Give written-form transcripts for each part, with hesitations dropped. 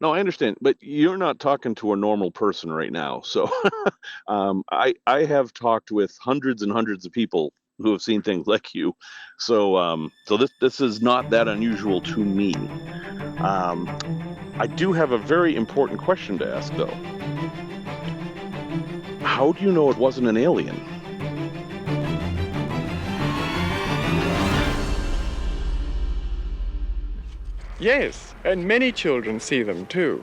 No, I understand, but you're not talking to a normal person right now. So, I have talked with hundreds and hundreds of people who have seen things like you. So, so this is not that unusual to me. Um, I do have a very important question to ask, though. How do you know it wasn't an alien? Yes, and many children see them too.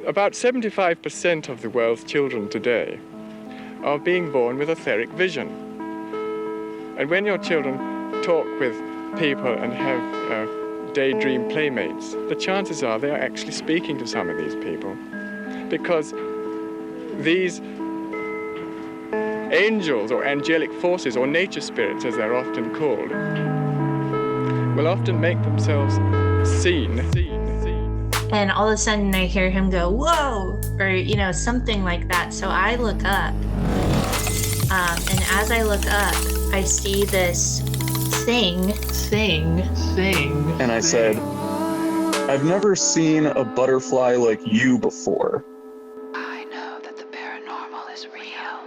About 75% of the world's children today are being born with etheric vision. And when your children talk with people and have daydream playmates, the chances are they are actually speaking to some of these people. Because these angels or angelic forces or nature spirits, as they're often called, will often make themselves seen. And all of a sudden I hear him go, whoa, or, something like that. So I look up. And as I look up, I see this thing. And I said, I've never seen a butterfly like you before. I know that the paranormal is real.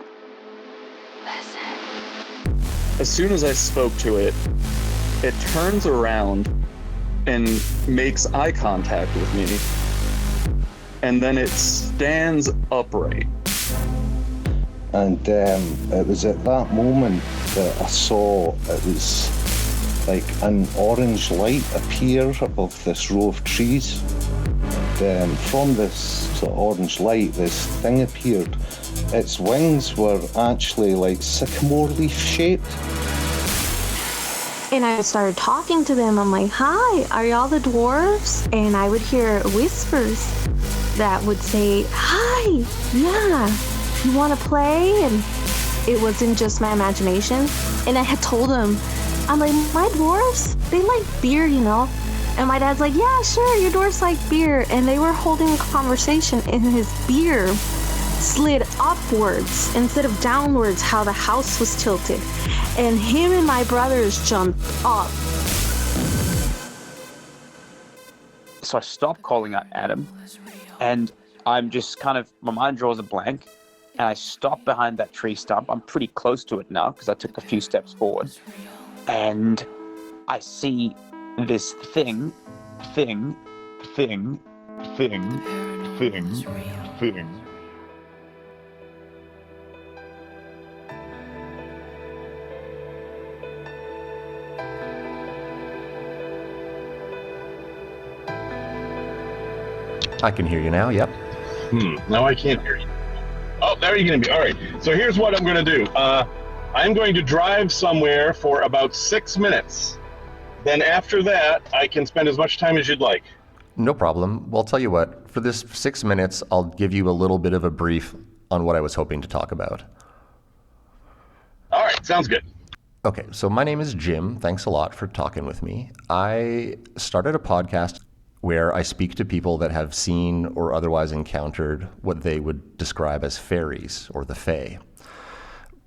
Listen. As soon as I spoke to it, it turns around and makes eye contact with me. And then it stands upright. And it was at that moment that I saw it was like an orange light appear above this row of trees. And from this sort of orange light, this thing appeared. Its wings were actually like sycamore leaf shaped. And I started talking to them. I'm like, hi, are y'all the dwarves? And I would hear whispers that would say, hi, yeah, you want to play? And it wasn't just my imagination. And I had told them, I'm like, my dwarves, they like beer, And my dad's like, yeah, sure, your dwarves like beer. And they were holding a conversation, and his beer slid upwards instead of downwards, how the house was tilted. And him and my brothers jumped up. So I stopped calling out Adam, and I'm just kind of, my mind draws a blank, and I stop behind that tree stump. I'm pretty close to it now because I took a few steps forward, and I see this thing. I can hear you now, yep. Now I can't hear you. Oh, there you're going to be. All right. So here's what I'm going to do. I'm going to drive somewhere for about 6 minutes. Then after that, I can spend as much time as you'd like. No problem. Well, I'll tell you what, for this 6 minutes, I'll give you a little bit of a brief on what I was hoping to talk about. All right. Sounds good. Okay, so my name is Jim. Thanks a lot for talking with me. I started a podcast where I speak to people that have seen or otherwise encountered what they would describe as fairies or the Fae.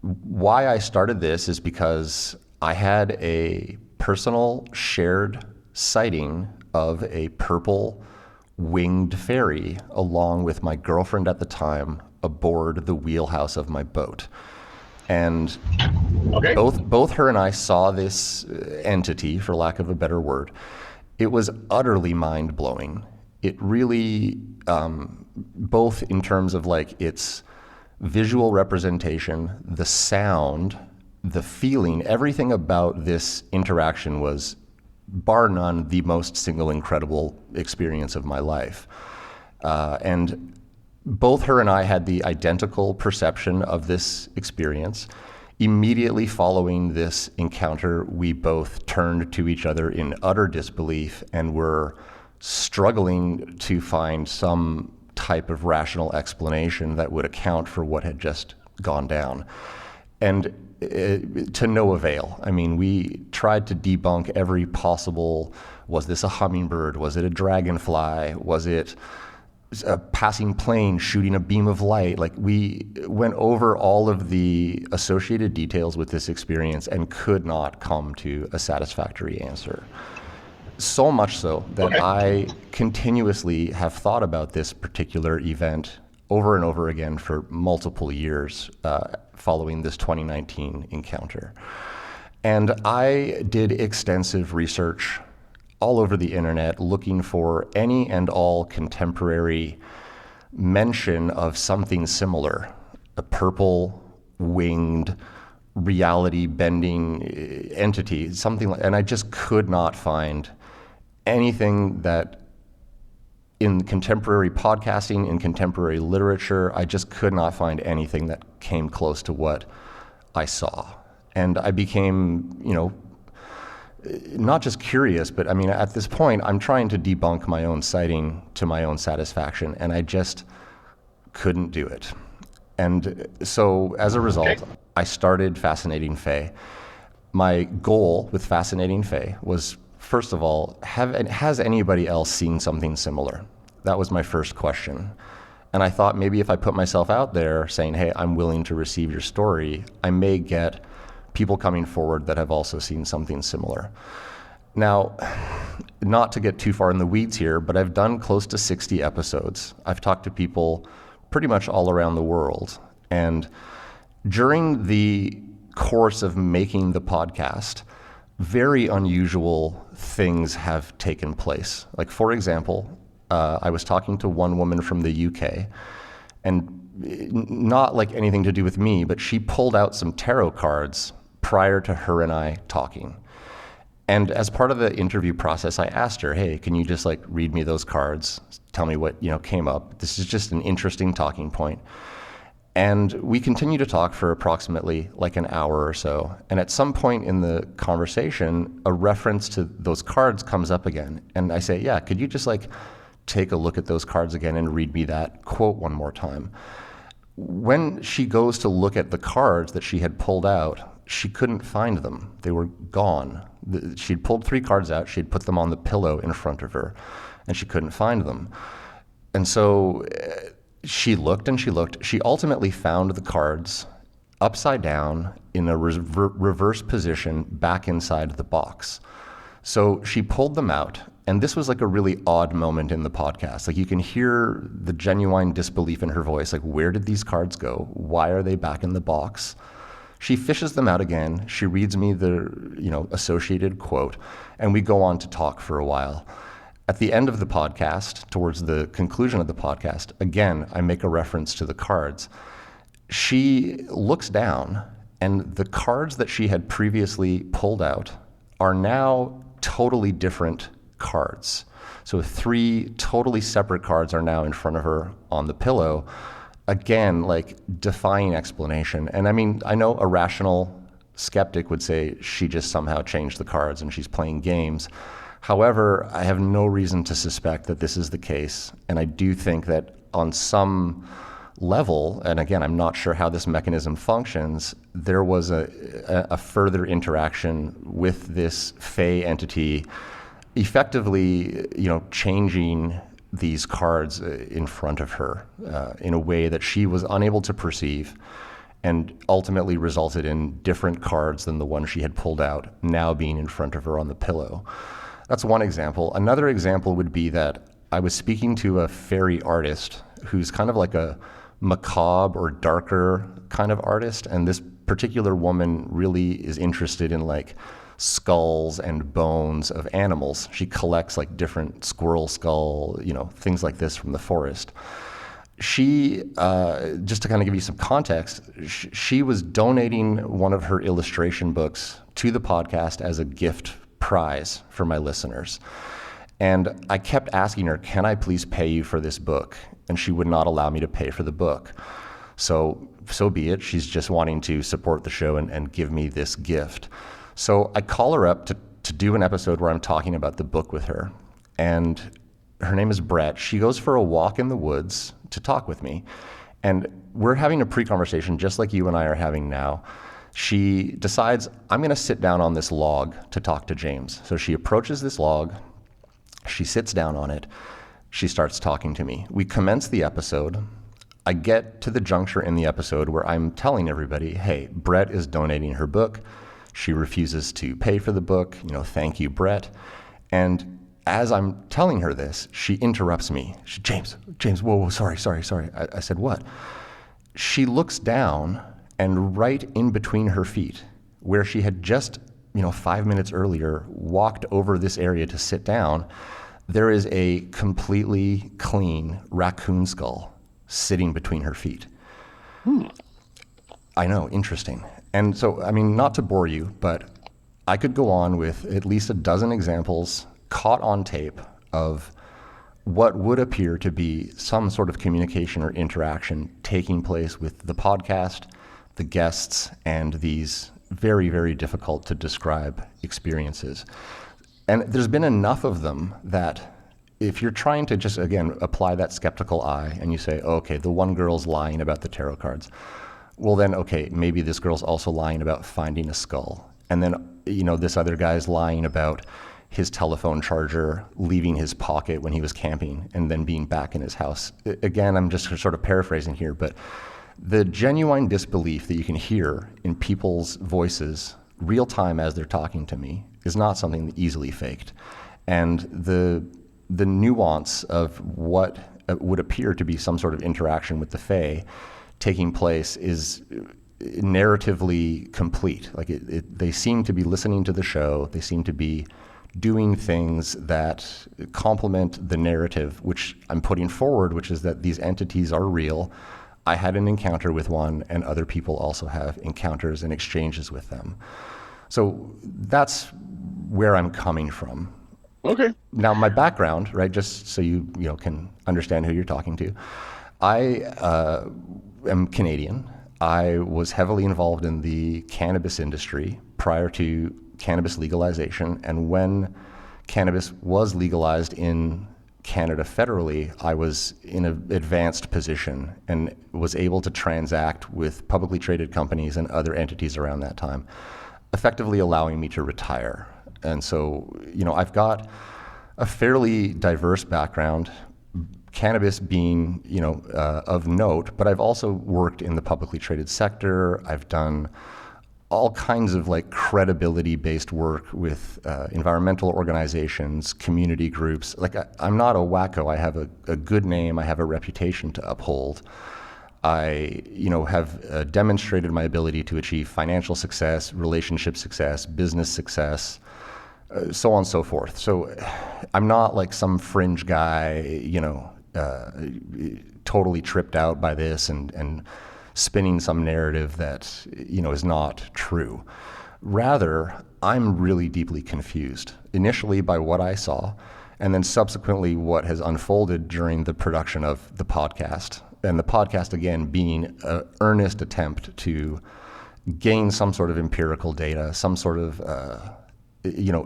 Why I started this is because I had a personal shared sighting of a purple winged fairy along with my girlfriend at the time aboard the wheelhouse of my boat. And okay. both her and I saw this entity, for lack of a better word. It was utterly mind-blowing. It really, both in terms of like its visual representation, the sound, the feeling, everything about this interaction was, bar none, the most single incredible experience of my life. And both her and I had the identical perception of this experience. Immediately following this encounter, we both turned to each other in utter disbelief and were struggling to find some type of rational explanation that would account for what had just gone down. And to no avail. I mean, we tried to debunk every possible, was this a hummingbird? Was it a dragonfly? Was it a passing plane shooting a beam of light? Like, we went over all of the associated details with this experience and could not come to a satisfactory answer. So much so that Okay. I continuously have thought about this particular event over and over again for multiple years following this 2019 encounter. And I did extensive research all over the internet looking for any and all contemporary mention of something similar, a purple winged reality bending entity, something like, and I just could not find anything that in contemporary podcasting, in contemporary literature, I just could not find anything that came close to what I saw. And I became, not just curious, but I mean, at this point, I'm trying to debunk my own sighting to my own satisfaction, and I just couldn't do it. And so as a result, I started Fascinating Fae. My goal with Fascinating Fae was, first of all, has anybody else seen something similar? That was my first question. And I thought maybe if I put myself out there saying, hey, I'm willing to receive your story, I may get people coming forward that have also seen something similar. Now, not to get too far in the weeds here, but I've done close to 60 episodes. I've talked to people pretty much all around the world. And during the course of making the podcast, very unusual things have taken place. Like, for example, I was talking to one woman from the UK, and not like anything to do with me, but she pulled out some tarot cards prior to her and I talking. And as part of the interview process, I asked her, hey, can you just like read me those cards? Tell me what, came up. This is just an interesting talking point. And we continued to talk for approximately like an hour or so. And at some point in the conversation, a reference to those cards comes up again. And I say, yeah, could you just like take a look at those cards again and read me that quote one more time? When she goes to look at the cards that she had pulled out, she couldn't find them. They were gone. She'd pulled 3 cards out. She'd put them on the pillow in front of her, and she couldn't find them. And so she looked and she looked. She ultimately found the cards upside down in a reverse position back inside the box. So she pulled them out, and this was like a really odd moment in the podcast. Like, you can hear the genuine disbelief in her voice. Like, where did these cards go? Why are they back in the box? She fishes them out again. She reads me the, associated quote, and we go on to talk for a while. At the end of the podcast, towards the conclusion of the podcast, again, I make a reference to the cards. She looks down, and the cards that she had previously pulled out are now totally different cards. So 3 totally separate cards are now in front of her on the pillow. Again, like defying explanation. And I mean, I know a rational skeptic would say she just somehow changed the cards and she's playing games. However, I have no reason to suspect that this is the case. And I do think that on some level, and again, I'm not sure how this mechanism functions, there was a further interaction with this Fae entity, effectively, changing these cards in front of her in a way that she was unable to perceive, and ultimately resulted in different cards than the one she had pulled out now being in front of her on the pillow. That's one example. Another example would be that I was speaking to a fairy artist who's kind of like a macabre or darker kind of artist, and this particular woman really is interested in like skulls and bones of animals. She collects like different squirrel skull, things like this from the forest. She, just to kind of give you some context, she was donating one of her illustration books to the podcast as a gift prize for my listeners. And I kept asking her, can I please pay you for this book? And she would not allow me to pay for the book. So be it. She's just wanting to support the show and give me this gift. So I call her up to do an episode where I'm talking about the book with her. And her name is Brett. She goes for a walk in the woods to talk with me. And we're having a pre-conversation just like you and I are having now. She decides, I'm going to sit down on this log to talk to James. So she approaches this log. She sits down on it. She starts talking to me. We commence the episode. I get to the juncture in the episode where I'm telling everybody, hey, Brett is donating her book. She refuses to pay for the book. Thank you, Brett. And as I'm telling her this, she interrupts me. James, whoa, sorry. I said, what? She looks down, and right in between her feet, where she had just, 5 minutes earlier walked over this area to sit down, there is a completely clean raccoon skull sitting between her feet. I know, interesting. And so, not to bore you, but I could go on with at least a dozen examples caught on tape of what would appear to be some sort of communication or interaction taking place with the podcast, the guests, and these very, very difficult to describe experiences. And there's been enough of them that if you're trying to just, again, apply that skeptical eye and you say, oh, okay, the one girl's lying about the tarot cards, well then, okay, maybe this girl's also lying about finding a skull. And then, this other guy's lying about his telephone charger leaving his pocket when he was camping and then being back in his house. Again, I'm just sort of paraphrasing here, but the genuine disbelief that you can hear in people's voices real time as they're talking to me is not something easily faked. And the nuance of what would appear to be some sort of interaction with the Fae taking place is narratively complete. Like they seem to be listening to the show. They seem to be doing things that complement the narrative, which I'm putting forward, which is that these entities are real. I had an encounter with one, and other people also have encounters and exchanges with them. So that's where I'm coming from. Okay. Now, my background, right, just so you can understand who you're talking to, I am Canadian. I was heavily involved in the cannabis industry prior to cannabis legalization, and when cannabis was legalized in Canada federally, I was in an advanced position and was able to transact with publicly traded companies and other entities around that time, effectively allowing me to retire. And so, I've got a fairly diverse background, cannabis being, of note, but I've also worked in the publicly traded sector. I've done all kinds of credibility-based work with environmental organizations, community groups. I'm not a wacko. I have a good name. I have a reputation to uphold. I, have demonstrated my ability to achieve financial success, relationship success, business success, so on and so forth. So I'm not some fringe guy, totally tripped out by this and spinning some narrative that, is not true. Rather, I'm really deeply confused, initially by what I saw, and then subsequently what has unfolded during the production of the podcast. And the podcast, again, being an earnest attempt to gain some sort of empirical data, some sort of,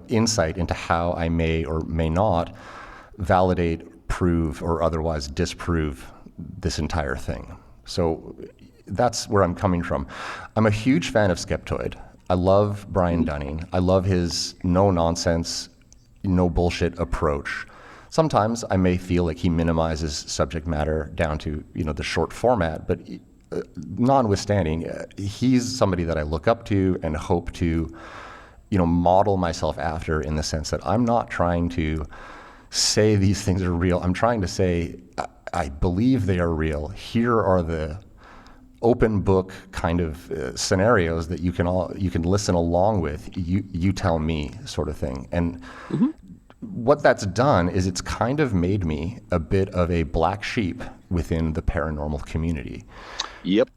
insight into how I may or may not validate, prove, or otherwise disprove this entire thing. So that's where I'm coming from. I'm a huge fan of Skeptoid. I love Brian Dunning. I love his no-nonsense, no bullshit approach. Sometimes I may feel like he minimizes subject matter down to, the short format, but notwithstanding, he's somebody that I look up to and hope to, model myself after, in the sense that I'm not trying to say these things are real. I'm trying to say, I believe they are real. Here are the open book kind of scenarios that you can listen along with. You tell me, sort of thing. And what that's done is it's kind of made me a bit of a black sheep within the paranormal community. Yep.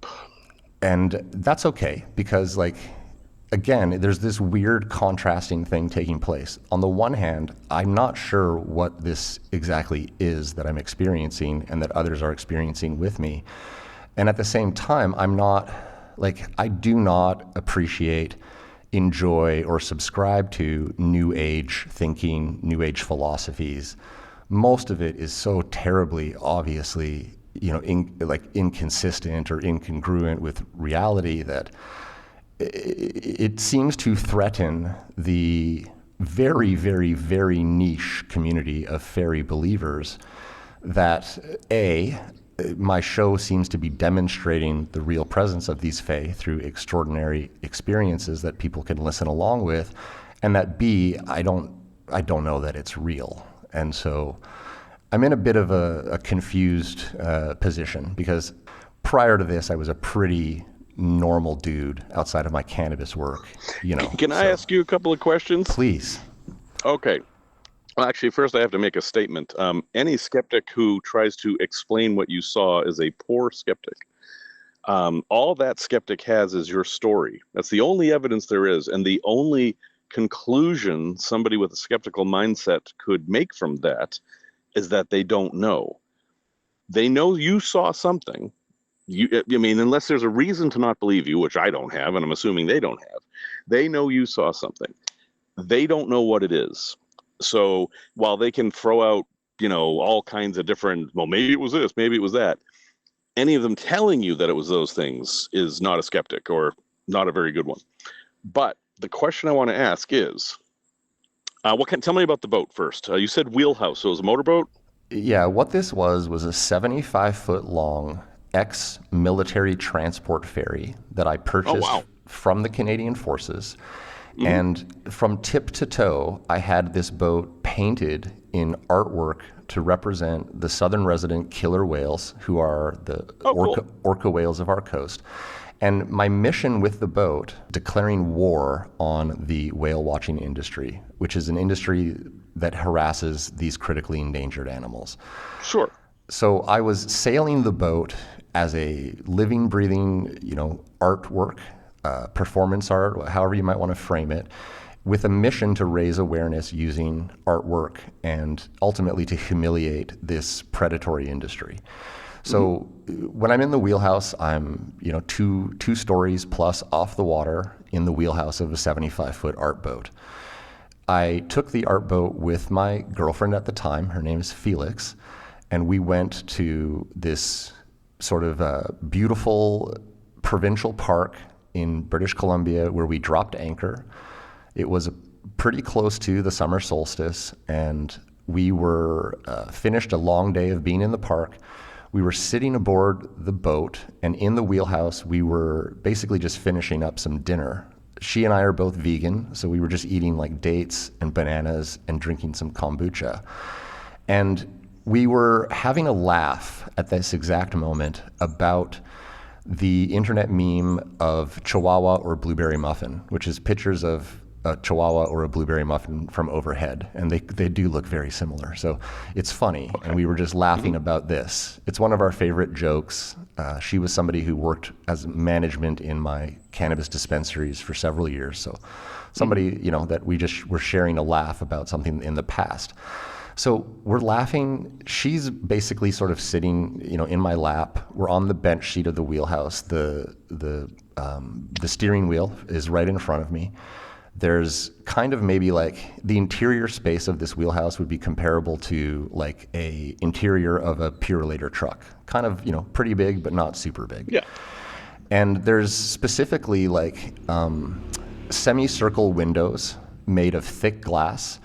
And that's okay, because again, there's this weird contrasting thing taking place. On the one hand, I'm not sure what this exactly is that I'm experiencing and that others are experiencing with me. And at the same time, I do not appreciate, enjoy, or subscribe to New Age thinking, New Age philosophies. Most of it is so terribly, obviously, inconsistent or incongruent with reality that it seems to threaten the very, very, very niche community of fairy believers that, my show seems to be demonstrating the real presence of these Fae through extraordinary experiences that people can listen along with, and that B, I don't know that it's real. And so I'm in a bit of a confused position, because prior to this, I was a pretty normal dude outside of my cannabis work, you know. Can I ask you a couple of questions? Please. Okay. Well, actually, first I have to make a statement. Any skeptic who tries to explain what you saw is a poor skeptic. All that skeptic has is your story. That's the only evidence there is, and the only conclusion somebody with a skeptical mindset could make from that is that they don't know. They know you saw something. I mean, unless there's a reason to not believe you, which I don't have, and I'm assuming they don't have, they know you saw something. They don't know what it is. So while they can throw out, all kinds of different, well, maybe it was this, maybe it was that, any of them telling you that it was those things is not a skeptic, or not a very good one. But the question I want to ask is, tell me about the boat first. You said wheelhouse, so it was a motorboat? Yeah, what this was a 75-foot long ex-military transport ferry that I purchased from the Canadian Forces. Mm-hmm. And from tip to toe, I had this boat painted in artwork to represent the southern resident killer whales, who are the orca whales of our coast. And my mission with the boat, declaring war on the whale watching industry, which is an industry that harasses these critically endangered animals. Sure. So I was sailing the boat as a living, breathing, artwork, performance art, however you might want to frame it, with a mission to raise awareness using artwork and ultimately to humiliate this predatory industry. So when I'm in the wheelhouse, I'm, two stories plus off the water in the wheelhouse of a 75-foot art boat. I took the art boat with my girlfriend at the time. Her name is Felix. And we went to this sort of beautiful provincial park in British Columbia where we dropped anchor. It was pretty close to the summer solstice, and we were finished a long day of being in the park. We were sitting aboard the boat, and in the wheelhouse, we were basically just finishing up some dinner. She and I are both vegan, so we were just eating like dates and bananas and drinking some kombucha. And we were having a laugh at this exact moment about the internet meme of Chihuahua or blueberry muffin, which is pictures of a Chihuahua or a blueberry muffin from overhead, and they do look very similar. So it's funny, and we were just laughing about this. It's one of our favorite jokes. She was somebody who worked as management in my cannabis dispensaries for several years. So somebody, that we just were sharing a laugh about something in the past. So we're laughing. She's basically sort of sitting, in my lap. We're on the bench seat of the wheelhouse. The steering wheel is right in front of me. There's kind of maybe like the interior space of this wheelhouse would be comparable to like a interior of a Purelator truck. Kind of, pretty big, but not super big. Yeah. And there's specifically like semicircle windows made of thick glass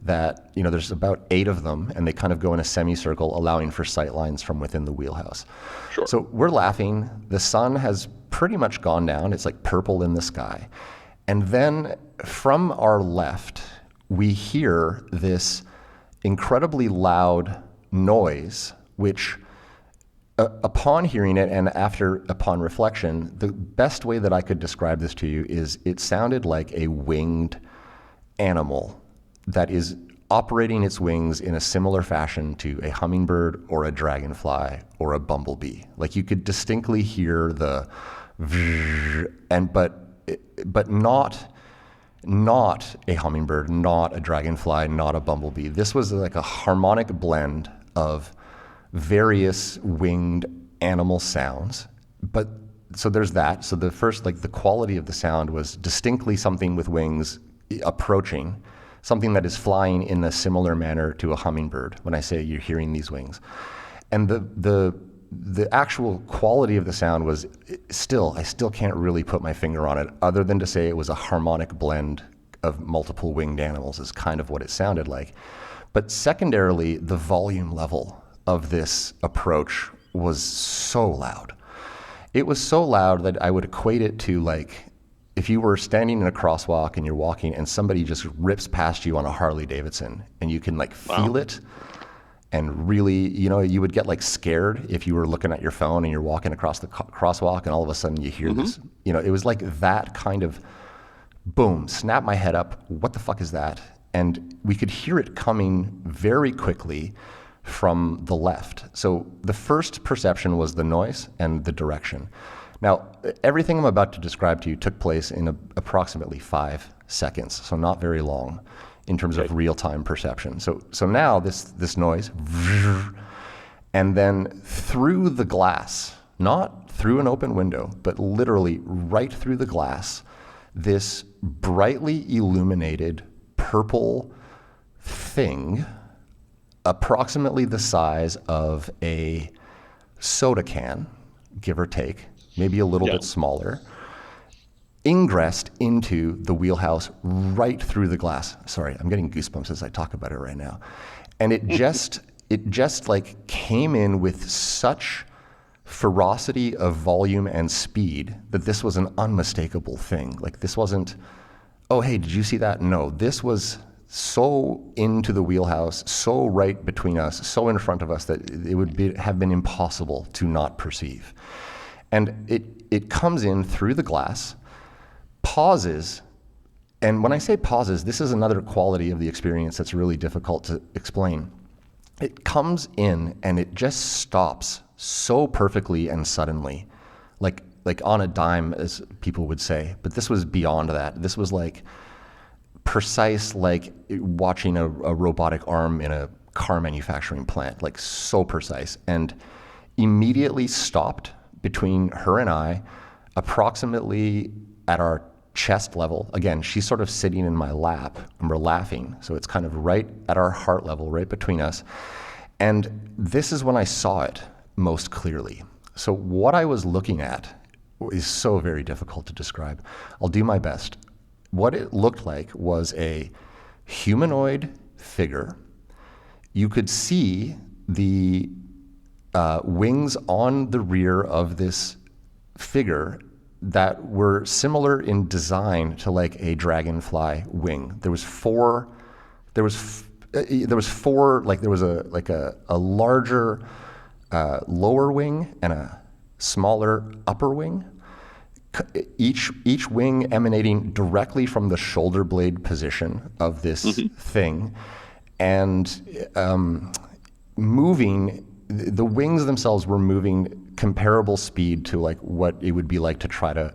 that, there's about 8 of them, and they kind of go in a semicircle, allowing for sight lines from within the wheelhouse. Sure. So we're laughing. The sun has pretty much gone down. It's like purple in the sky. And then from our left, we hear this incredibly loud noise, which upon hearing it and upon reflection, the best way that I could describe this to you is it sounded like a winged animal that is operating its wings in a similar fashion to a hummingbird or a dragonfly or a bumblebee. Like you could distinctly hear the but not a hummingbird, not a dragonfly, not a bumblebee. This was like a harmonic blend of various winged animal sounds. But so there's that. So the first, like the quality of the sound was distinctly something with wings approaching, something that is flying in a similar manner to a hummingbird when I say you're hearing these wings. And the actual quality of the sound was I still can't really put my finger on it, other than to say it was a harmonic blend of multiple winged animals is kind of what it sounded like. But secondarily, the volume level of this approach was so loud. It was so loud that I would equate it to like if you were standing in a crosswalk and you're walking and somebody just rips past you on a Harley Davidson and you can like feel it, and really, you know, you would get like scared if you were looking at your phone and you're walking across the crosswalk and all of a sudden you hear this, you know, it was like that kind of boom, snap my head up, what the fuck is that? And we could hear it coming very quickly from the left. So the first perception was the noise and the direction. Now, everything I'm about to describe to you took place in approximately 5 seconds, so not very long in terms of real-time perception. So now this noise, and then through the glass, not through an open window, but literally right through the glass, this brightly illuminated purple thing, approximately the size of a soda can, give or take, maybe a little bit smaller, ingressed into the wheelhouse right through the glass. Sorry, I'm getting goosebumps as I talk about it right now. And it just like came in with such ferocity of volume and speed that this was an unmistakable thing. Like this wasn't, oh, hey, did you see that? No, this was so into the wheelhouse, so right between us, so in front of us that it would have been impossible to not perceive. And it comes in through the glass, pauses, and when I say pauses, this is another quality of the experience that's really difficult to explain. It comes in and it just stops so perfectly and suddenly, like on a dime, as people would say. But this was beyond that. This was like precise, like watching a robotic arm in a car manufacturing plant, like so precise, and immediately stopped between her and I, approximately at our chest level. Again, she's sort of sitting in my lap and we're laughing. So it's kind of right at our heart level, right between us. And this is when I saw it most clearly. So what I was looking at is so very difficult to describe. I'll do my best. What it looked like was a humanoid figure. You could see the wings on the rear of this figure that were similar in design to like a dragonfly wing. There was four, like there was a larger lower wing and a smaller upper wing. Each wing emanating directly from the shoulder blade position of this thing, and moving. The wings themselves were moving comparable speed to like what it would be like to try to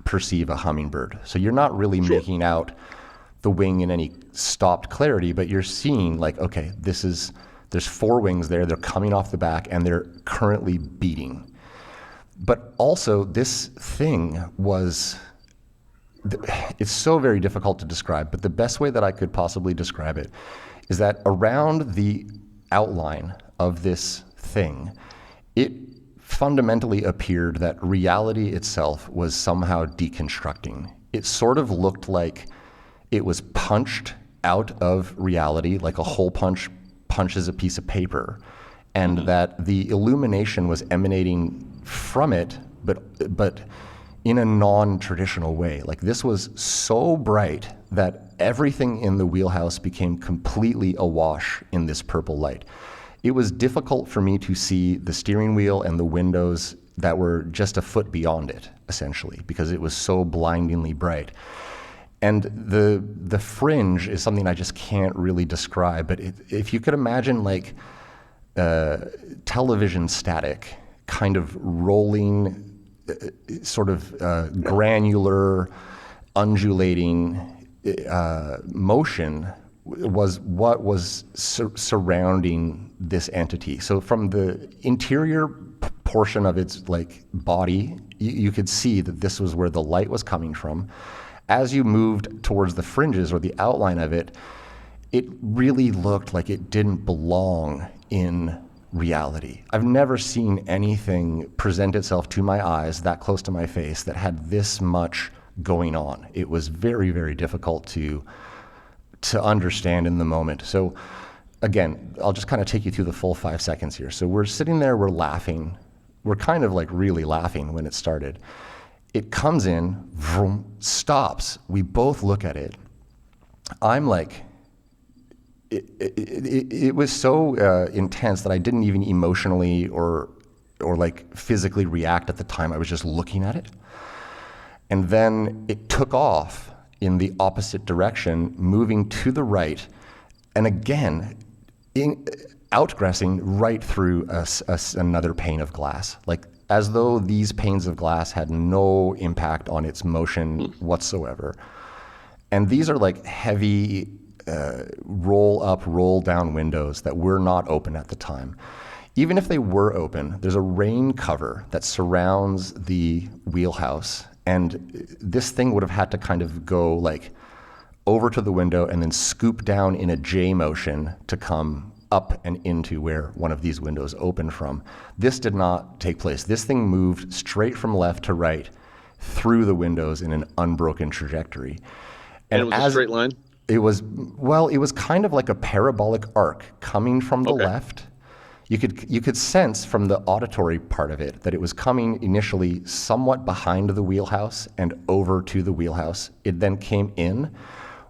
perceive a hummingbird. So you're not really making out the wing in any stopped clarity, but you're seeing like, okay, there's four wings there, they're coming off the back and they're currently beating. But also this thing it's so very difficult to describe, but the best way that I could possibly describe it is that around the outline of this thing, it fundamentally appeared that reality itself was somehow deconstructing. It sort of looked like it was punched out of reality, like a hole punch punches a piece of paper, and that the illumination was emanating from it, but in a non-traditional way. Like this was so bright that everything in the wheelhouse became completely awash in this purple light. It was difficult for me to see the steering wheel and the windows that were just a foot beyond it, essentially, because it was so blindingly bright. And the fringe is something I just can't really describe, but if you could imagine like television static, kind of rolling, sort of granular, undulating motion was what was surrounding this entity. So from the interior portion of its like body, you could see that this was where the light was coming from. As you moved towards the fringes or the outline of it, it really looked like it didn't belong in reality. I've never seen anything present itself to my eyes that close to my face that had this much going on. It was very, very difficult to understand in the moment. So again, I'll just kind of take you through the full 5 seconds here. So we're sitting there, we're laughing. We're kind of like really laughing when it started. It comes in, vroom, stops. We both look at it. I'm like, it was so intense that I didn't even emotionally or like physically react at the time. I was just looking at it. And then it took off in the opposite direction, moving to the right, and again, outgrassing right through another pane of glass, like as though these panes of glass had no impact on its motion whatsoever. And these are like heavy roll up, roll down windows that were not open at the time. Even if they were open, there's a rain cover that surrounds the wheelhouse, and this thing would have had to kind of go like over to the window and then scoop down in a J motion to come up and into where one of these windows open from. This did not take place. This thing moved straight from left to right through the windows in an unbroken trajectory. And it was a straight line? It was kind of like a parabolic arc coming from the left. You could sense from the auditory part of it that it was coming initially somewhat behind the wheelhouse and over to the wheelhouse. It then came in.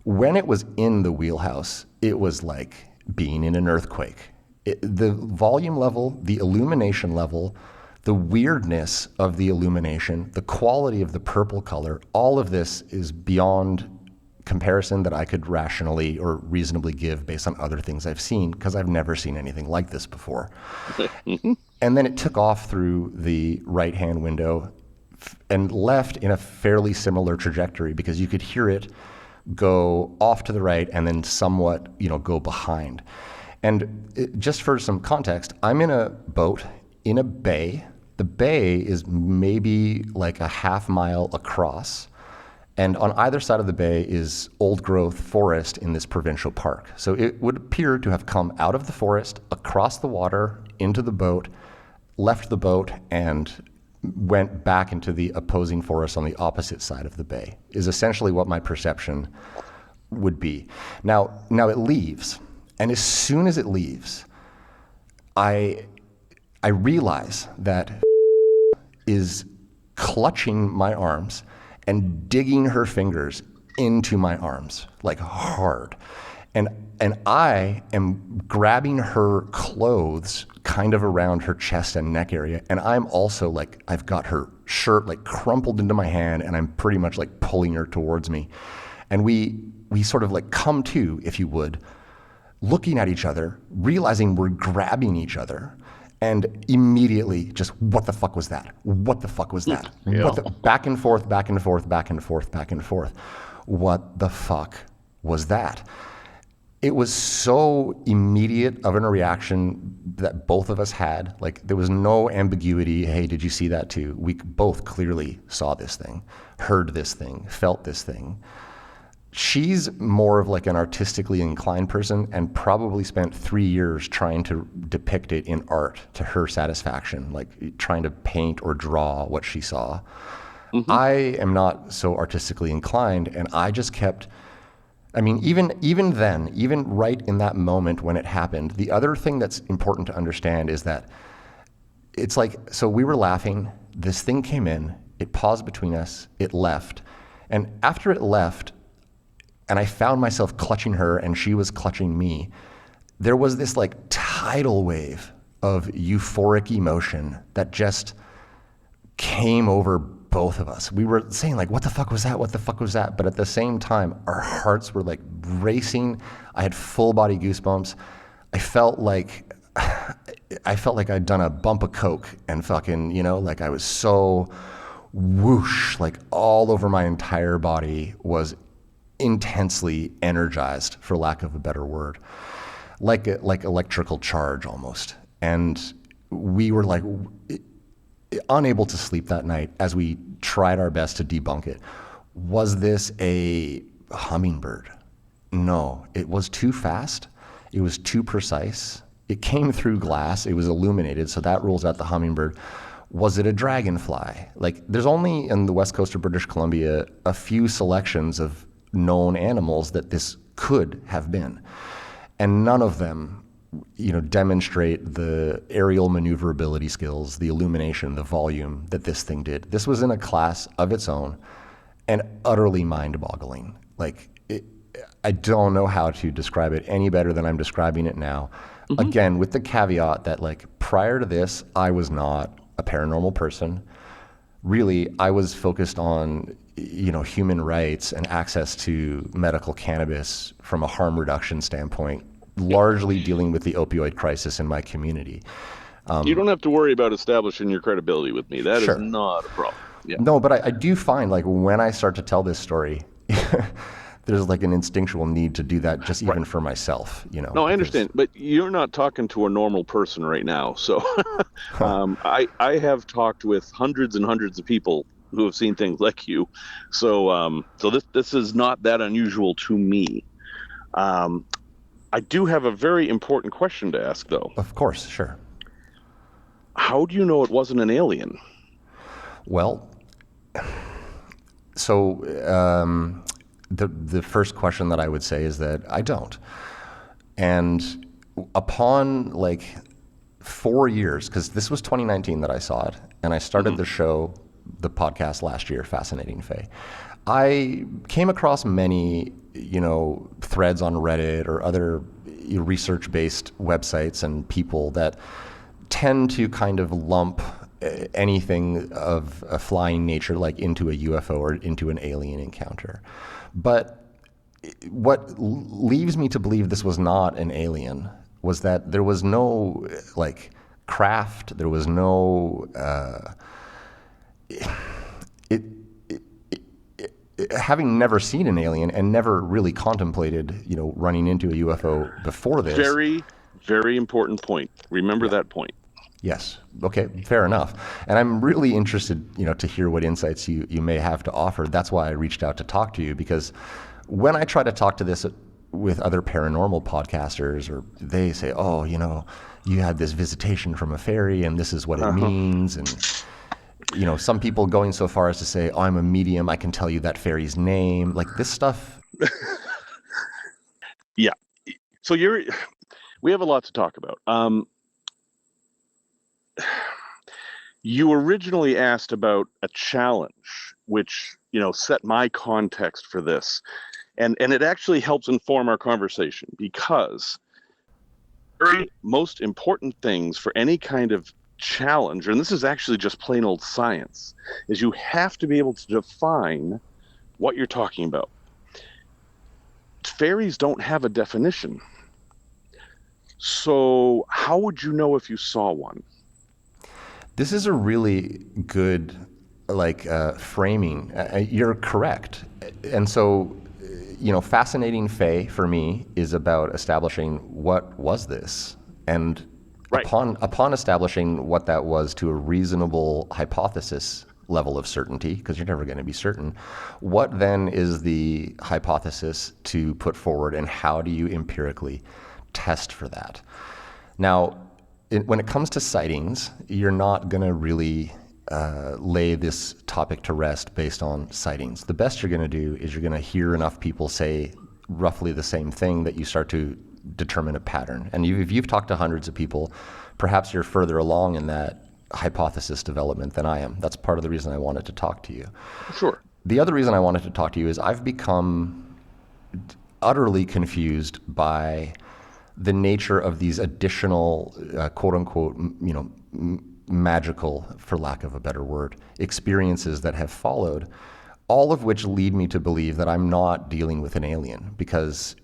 When it was in the wheelhouse, it was like being in an earthquake. The volume level, the illumination level, the weirdness of the illumination, the quality of the purple color, all of this is beyond comparison that I could rationally or reasonably give based on other things I've seen, because I've never seen anything like this before. And then it took off through the right-hand window and left in a fairly similar trajectory, because you could hear it go off to the right and then somewhat, go behind. And just for some context, I'm in a boat in a bay. The bay is maybe like a half mile across. And on either side of the bay is old growth forest in this provincial park. So it would appear to have come out of the forest, across the water, into the boat, left the boat, and went back into the opposing forest on the opposite side of the bay, is essentially what my perception would be. Now it leaves. And as soon as it leaves, I realize that is clutching my arms and digging her fingers into my arms, like hard. And I am grabbing her clothes kind of around her chest and neck area. And I'm also like, I've got her shirt like crumpled into my hand, and I'm pretty much like pulling her towards me. And we sort of like come to, if you would, looking at each other, realizing we're grabbing each other. And immediately just, what the fuck was that? What the fuck was that? Yeah. Back and forth, back and forth, back and forth, back and forth. What the fuck was that? It was so immediate of a reaction that both of us had. Like, there was no ambiguity. Hey, did you see that too? We both clearly saw this thing, heard this thing, felt this thing. She's more of like an artistically inclined person and probably spent 3 years trying to depict it in art to her satisfaction, like trying to paint or draw what she saw. Mm-hmm. I am not so artistically inclined, and I just kept, even then, even right in that moment when it happened, the other thing that's important to understand is that it's like, so we were laughing, this thing came in, it paused between us, it left, and after it left, and I found myself clutching her and she was clutching me, there was this like tidal wave of euphoric emotion that just came over both of us. We were saying like, what the fuck was that? What the fuck was that? But at the same time, our hearts were like racing. I had full body goosebumps. I felt like I'd done a bump of coke and fucking, like I was so whoosh, like all over my entire body was intensely energized, for lack of a better word, like electrical charge almost. And we were like unable to sleep that night as we tried our best to debunk it. Was this a hummingbird? No, it was too fast. It was too precise. It came through glass. It was illuminated, so that rules out the hummingbird. Was it a dragonfly? Like, there's only in the west coast of British Columbia a few selections of known animals that this could have been, and none of them demonstrate the aerial maneuverability skills, the illumination, the volume that this thing did. This was in a class of its own and utterly mind-boggling. I don't know how to describe it any better than I'm describing it now. Mm-hmm. Again, with the caveat that prior to this, I was not a paranormal person. Really, I was focused on, human rights and access to medical cannabis from a harm reduction standpoint, largely dealing with the opioid crisis in my community. You don't have to worry about establishing your credibility with me. That is not a problem. Yeah. No, but I do find when I start to tell this story, there's an instinctual need to do that just even for myself, No, I understand, but you're not talking to a normal person right now. So I have talked with hundreds and hundreds of people who have seen things like you. So this is not that unusual to me. I do have a very important question to ask, though. Of course, sure. How do you know it wasn't an alien? Well, so the first question that I would say is that I don't. And upon 4 years, because this was 2019 that I saw it, and I started the podcast last year, Fascinating Fae. I came across many, threads on Reddit or other research-based websites and people that tend to kind of lump anything of a flying nature into a UFO or into an alien encounter. But what leaves me to believe this was not an alien was that there was no craft, there was no having never seen an alien and never really contemplated, running into a UFO before this. Very, very important point. Remember that point. Yes. Okay. Fair enough. And I'm really interested, to hear what insights you may have to offer. That's why I reached out to talk to you, because when I try to talk to this with other paranormal podcasters, or they say, oh, you had this visitation from a fairy and this is what it means. And, some people going so far as to say, oh, I'm a medium, I can tell you that fairy's name, this stuff. Yeah. So we have a lot to talk about. You originally asked about a challenge, which, set my context for this. And it actually helps inform our conversation, because the most important things for any kind of challenge, and this is actually just plain old science, is you have to be able to define what you're talking about. Fairies don't have a definition. So how would you know if you saw one? This is a really good framing. You're correct. And so, Fascinating Fae for me is about establishing what was this. And upon establishing what that was to a reasonable hypothesis level of certainty, because you're never going to be certain, what then is the hypothesis to put forward, and how do you empirically test for that? Now, when it comes to sightings, you're not going to really lay this topic to rest based on sightings. The best you're going to do is you're going to hear enough people say roughly the same thing that you start to determine a pattern. And if you've talked to hundreds of people, perhaps you're further along in that hypothesis development than I am. That's part of the reason I wanted to talk to you. Sure. The other reason I wanted to talk to you is I've become utterly confused by the nature of these additional, quote unquote, magical, for lack of a better word, experiences that have followed, all of which lead me to believe that I'm not dealing with an alien, because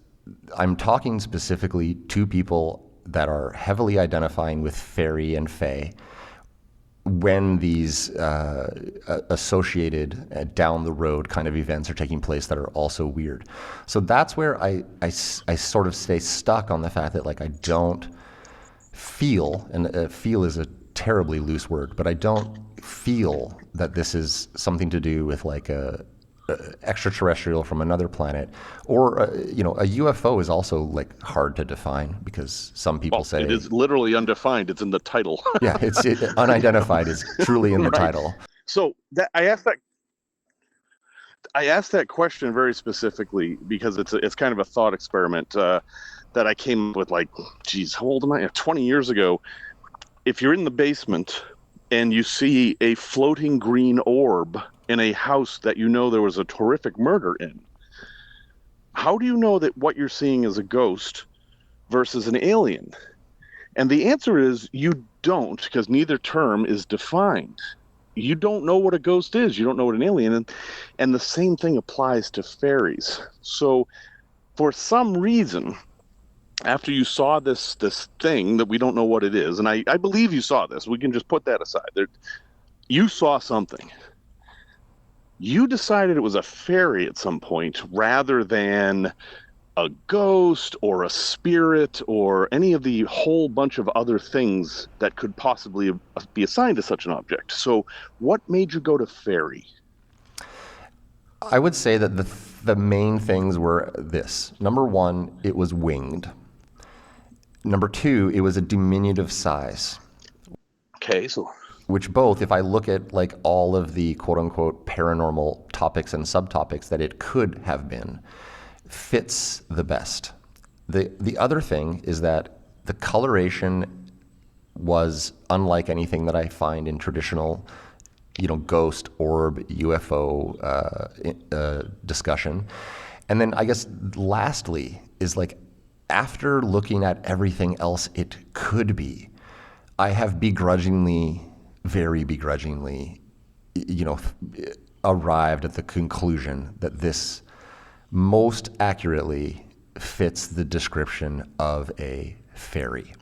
I'm talking specifically to people that are heavily identifying with fairy and fae when these associated down the road kind of events are taking place that are also weird. So that's where I sort of stay stuck on the fact that I don't feel, and feel is a terribly loose word, but I don't feel that this is something to do with a extraterrestrial from another planet, or a UFO is also hard to define, because some people say it is literally undefined. It's in the title. Yeah, it's unidentified is truly in the title. So I asked that question very specifically because it's kind of a thought experiment. that I came up with, like, geez, how old am I? 20 years ago. If you're in the basement and you see a floating green orb in a house that you know there was a horrific murder in, how do you know that what you're seeing is a ghost versus an alien? And the answer is you don't, because neither term is defined. You don't know what a ghost is. You don't know what an alien is. And the same thing applies to fairies. So for some reason, after you saw this thing that we don't know what it is, and I believe you saw this, we can just put that aside. You saw something. You decided it was a fairy at some point rather than a ghost or a spirit or any of the whole bunch of other things that could possibly be assigned to such an object. So what made you go to fairy? I would say that the main things were this. Number one, it was winged. Number two, it was a diminutive size. Okay, so which both, if I look at like all of the quote unquote paranormal topics and subtopics that it could have been, fits the best. The other thing is that the coloration was unlike anything that I find in traditional, ghost, orb, UFO discussion. And then I guess lastly is like, after looking at everything else it could be, I have very begrudgingly, arrived at the conclusion that this most accurately fits the description of a fairy.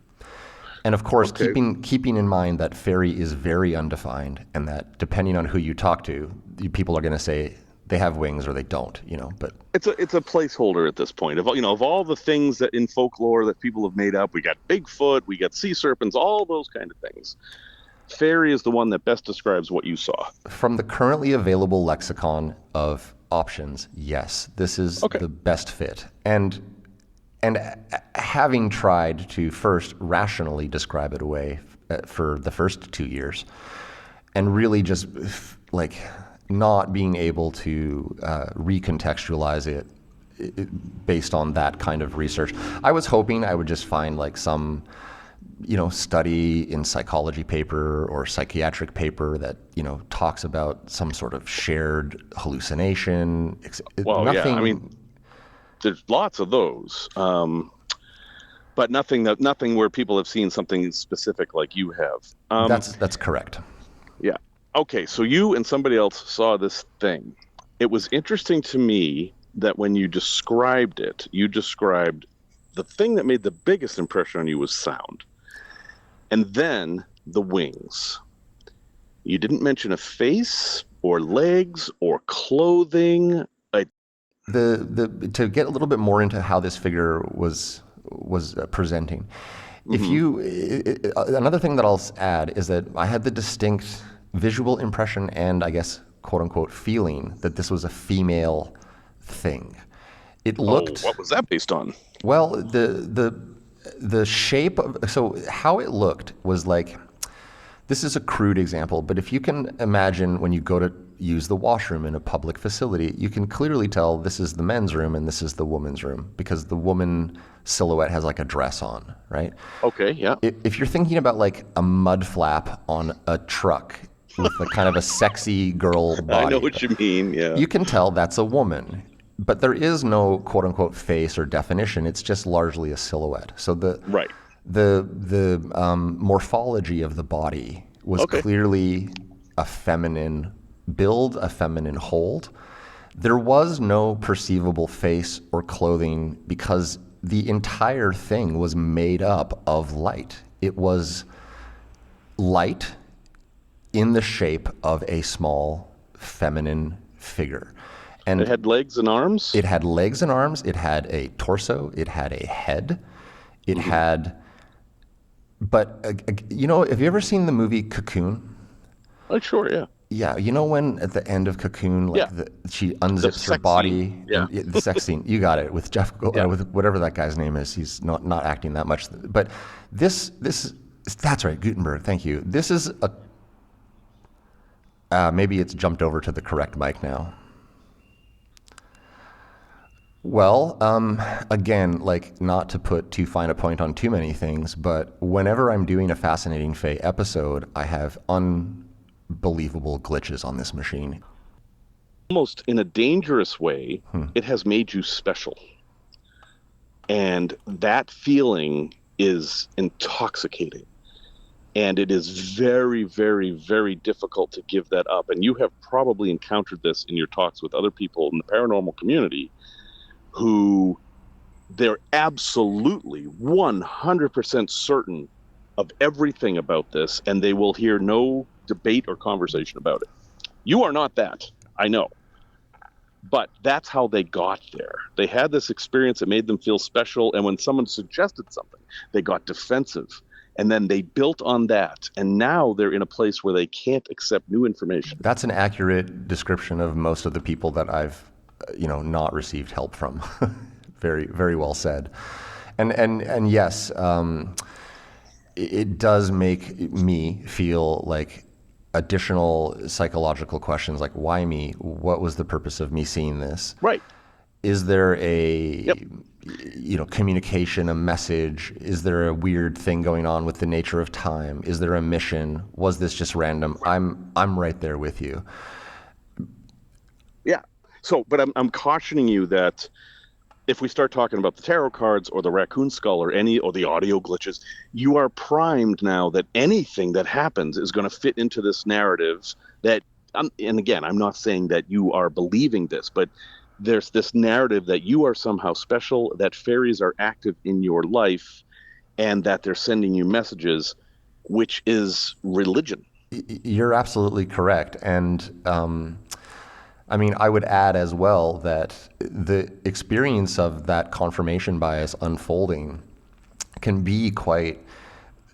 And of course, Okay. keeping in mind that fairy is very undefined, and that depending on who you talk to, people are going to say they have wings or they don't, but it's a placeholder at this point. Of all the things that in folklore that people have made up, we got Bigfoot, we got sea serpents, all those kind of things. Fairy is the one that best describes what you saw. From the currently available lexicon of options, yes, this is the best fit. And having tried to first rationally describe it away for the first 2 years, and really just like not being able to recontextualize it based on that kind of research, I was hoping I would just find like some study in psychology paper or psychiatric paper that, talks about some sort of shared hallucination. Well, yeah, I mean, there's lots of those, but nothing where people have seen something specific like you have. That's correct. Yeah. Okay, so you and somebody else saw this thing. It was interesting to me that when you described it, you described the thing that made the biggest impression on you was sound. And then the wings. You didn't mention a face or legs or clothing. To get a little bit more into how this figure was presenting. Mm-hmm. Another thing that I'll add is that I had the distinct visual impression and I guess quote unquote feeling that this was a female thing. It looked. What was that based on? Well, the shape of, so how it looked was like, this is a crude example, but if you can imagine when you go to use the washroom in a public facility, you can clearly tell this is the men's room and this is the woman's room because the woman silhouette has like a dress on, right? Okay, yeah. If you're thinking about like a mud flap on a truck with a kind of a sexy girl body. I know what you mean, yeah. You can tell that's a woman. But there is no quote unquote face or definition. It's just largely a silhouette. So the morphology of the body was clearly a feminine build, a feminine hold. There was no perceivable face or clothing because the entire thing was made up of light. It was light in the shape of a small feminine figure. And it had legs and arms? It had legs and arms. It had a torso. It had a head. It had, but have you ever seen the movie Cocoon? Oh, sure, yeah. Yeah, when at the end of Cocoon, she unzips her body. The sex scene. You got it with Jeff, with whatever that guy's name is. He's not acting that much. But this that's right, Gutenberg. Thank you. This is maybe it's jumped over to the correct mic now. Well, again, like not to put too fine a point on too many things, but whenever I'm doing a Fascinating Fae episode, I have unbelievable glitches on this machine. Almost in a dangerous way, it has made you special. And that feeling is intoxicating. And it is very, very, very difficult to give that up. And you have probably encountered this in your talks with other people in the paranormal community who they're absolutely 100% certain of everything about this, and they will hear no debate or conversation about it. You are not that, I know. But that's how they got there. They had this experience that made them feel special, and when someone suggested something, they got defensive. And then they built on that, and now they're in a place where they can't accept new information. That's an accurate description of most of the people that I've, not received help from. Very, very well said. And yes, it does make me feel like additional psychological questions, like why me? What was the purpose of me seeing this? Right. Is there a communication, a message? Is there a weird thing going on with the nature of time? Is there a mission? Was this just random? I'm right there with you. Yeah. So, but I'm cautioning you that if we start talking about the tarot cards or the raccoon skull or the audio glitches, you are primed now that anything that happens is going to fit into this narrative that, and again, I'm not saying that you are believing this, but there's this narrative that you are somehow special, that fairies are active in your life, and that they're sending you messages, which is religion. You're absolutely correct. And I would add as well that the experience of that confirmation bias unfolding can be quite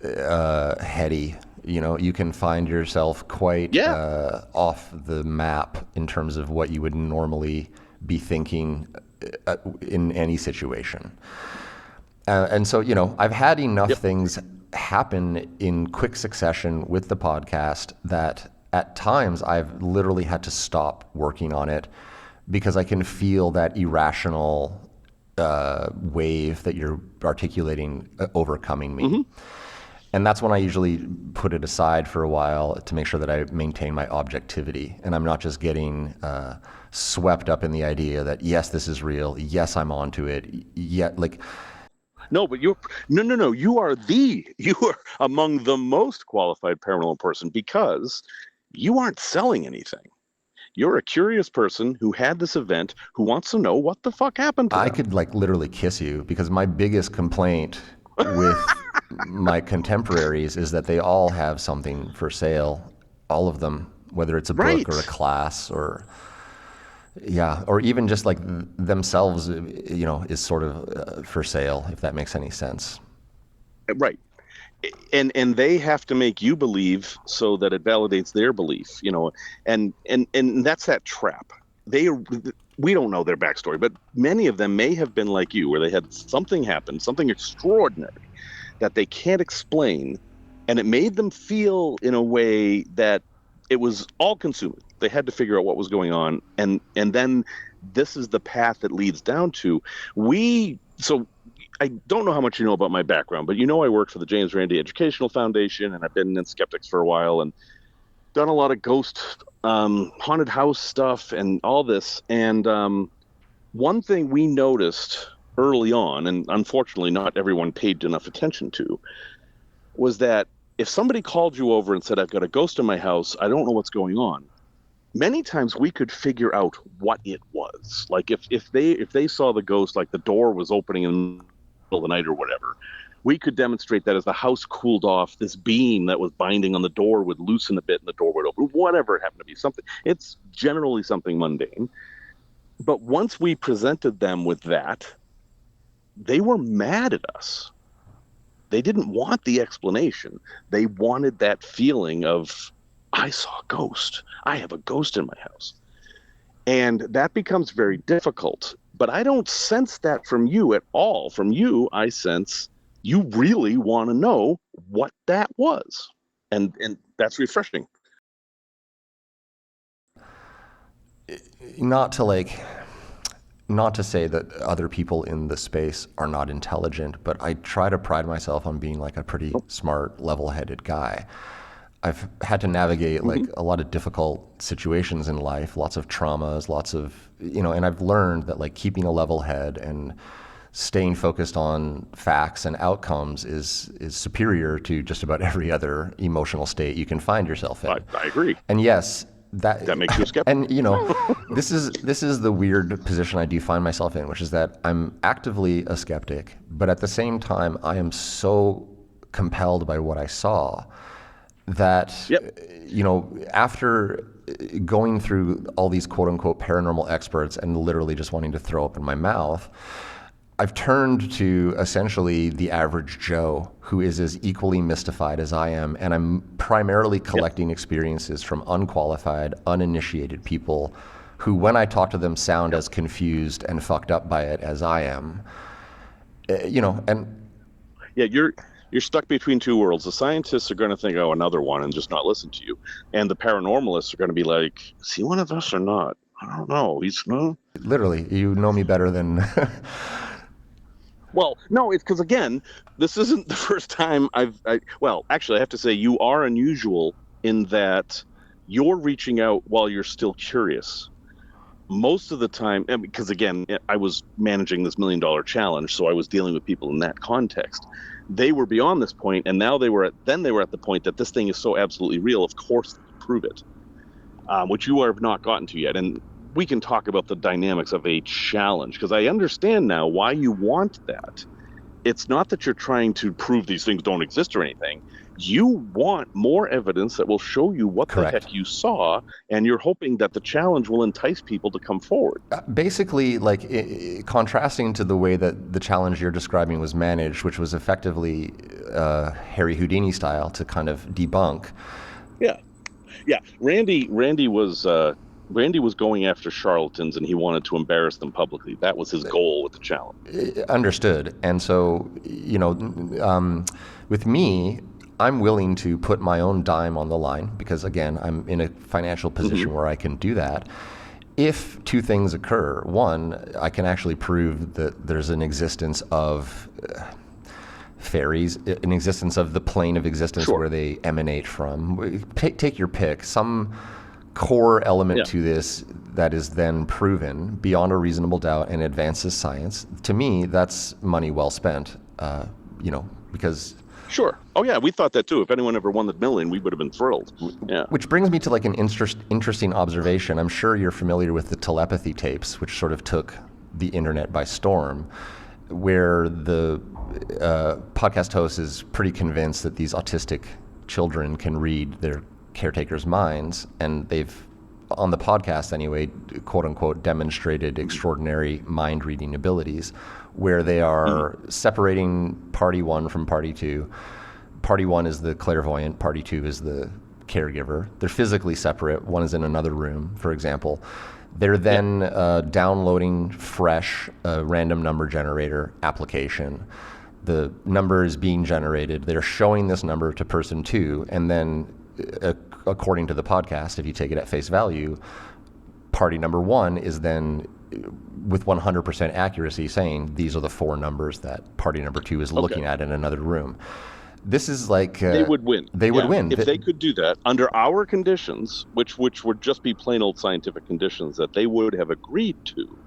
heady. You can find yourself quite off the map in terms of what you would normally be thinking in any situation. And so, I've had enough things happen in quick succession with the podcast that at times I've literally had to stop working on it because I can feel that irrational wave that you're articulating overcoming me. Mm-hmm. And that's when I usually put it aside for a while to make sure that I maintain my objectivity and I'm not just getting swept up in the idea that, yes, this is real. Yes, I'm onto it. No, but you are among the most qualified paranormal person because you aren't selling anything. You're a curious person who had this event who wants to know what the fuck happened to them. I could literally kiss you because my biggest complaint with my contemporaries is that they all have something for sale, all of them, whether it's a book or a class or even just themselves, is sort of for sale, if that makes any sense. Right. And they have to make you believe so that it validates their belief, and that's that trap. We don't know their backstory, but many of them may have been like you, where they had something happen, something extraordinary that they can't explain, and it made them feel in a way that it was all-consuming. They had to figure out what was going on, and then this is the path that leads down to So I don't know how much you know about my background, but I worked for the James Randi Educational Foundation, and I've been in Skeptics for a while, and done a lot of ghost, haunted house stuff, and all this. And one thing we noticed early on, and unfortunately not everyone paid enough attention to, was that if somebody called you over and said, "I've got a ghost in my house, I don't know what's going on," many times we could figure out what it was. Like if they saw the ghost, like the door was opening in the middle of the night or whatever, we could demonstrate that as the house cooled off, this beam that was binding on the door would loosen a bit and the door would open. Whatever it happened to be, something. It's generally something mundane. But once we presented them with that, they were mad at us. They didn't want the explanation. They wanted that feeling of, I saw a ghost. I have a ghost in my house. And that becomes very difficult. But I don't sense that from you at all. From you, I sense you really want to know what that was. And that's refreshing. Not to not to say that other people in the space are not intelligent, but I try to pride myself on being like a pretty smart, level-headed guy. I've had to navigate like a lot of difficult situations in life, lots of traumas, lots of, and I've learned that like keeping a level head and staying focused on facts and outcomes is superior to just about every other emotional state you can find yourself in. I agree. And yes, that makes you a skeptic. And this is the weird position I do find myself in, which is that I'm actively a skeptic, but at the same time I am so compelled by what I saw that after going through all these quote unquote paranormal experts and literally just wanting to throw up in my mouth, I've turned to essentially the average Joe who is as equally mystified as I am, and I'm primarily collecting experiences from unqualified, uninitiated people who, when I talk to them, sound as confused and fucked up by it as I am. You're stuck between two worlds. The scientists are going to think, oh, another one, and just not listen to you, and the paranormalists are going to be like, is he one of us or not? I don't know. He's no. Literally, you know me better than. Well, no, it's because, again, this isn't the first time actually, I have to say you are unusual in that you're reaching out while you're still curious. Most of the time, because, again, I was managing this $1 million challenge, so I was dealing with people in that context. They were beyond this point, and now they were at the point that this thing is so absolutely real, of course they can prove it, which you have not gotten to yet. And we can talk about the dynamics of a challenge, because I understand now why you want that. It's not that you're trying to prove these things don't exist or anything. You want more evidence that will show you what Correct. the heck you saw, and you're hoping that the challenge will entice people to come forward. Basically, contrasting to the way that the challenge you're describing was managed, which was effectively Harry Houdini style to kind of debunk. Yeah. Randy was going after charlatans, and he wanted to embarrass them publicly. That was his goal with the challenge. Understood. And so, with me, I'm willing to put my own dime on the line because, again, I'm in a financial position where I can do that. If two things occur, one, I can actually prove that there's an existence of fairies, an existence of the plane of existence where they emanate from. Take your pick. Some core element to this that is then proven beyond a reasonable doubt and advances science. To me, that's money well spent, because... Sure. Oh, yeah, we thought that too. If anyone ever won the $1 million, we would have been thrilled. Yeah. Which brings me to an interesting observation. I'm sure you're familiar with the telepathy tapes, which sort of took the internet by storm, where the podcast host is pretty convinced that these autistic children can read their caretakers' minds, and they've, on the podcast anyway, quote unquote, demonstrated extraordinary mind reading abilities, where they are separating party one from party two. Party one is the clairvoyant, party two is the caregiver. They're physically separate. One is in another room, for example. They're then downloading fresh random number generator application. The number is being generated. They're showing this number to person two, and then according to the podcast, if you take it at face value, party number one is then with 100% accuracy saying these are the four numbers that party number two is looking at in another room. This is they would win. They would win. If they could do that under our conditions, which would just be plain old scientific conditions that they would have agreed to,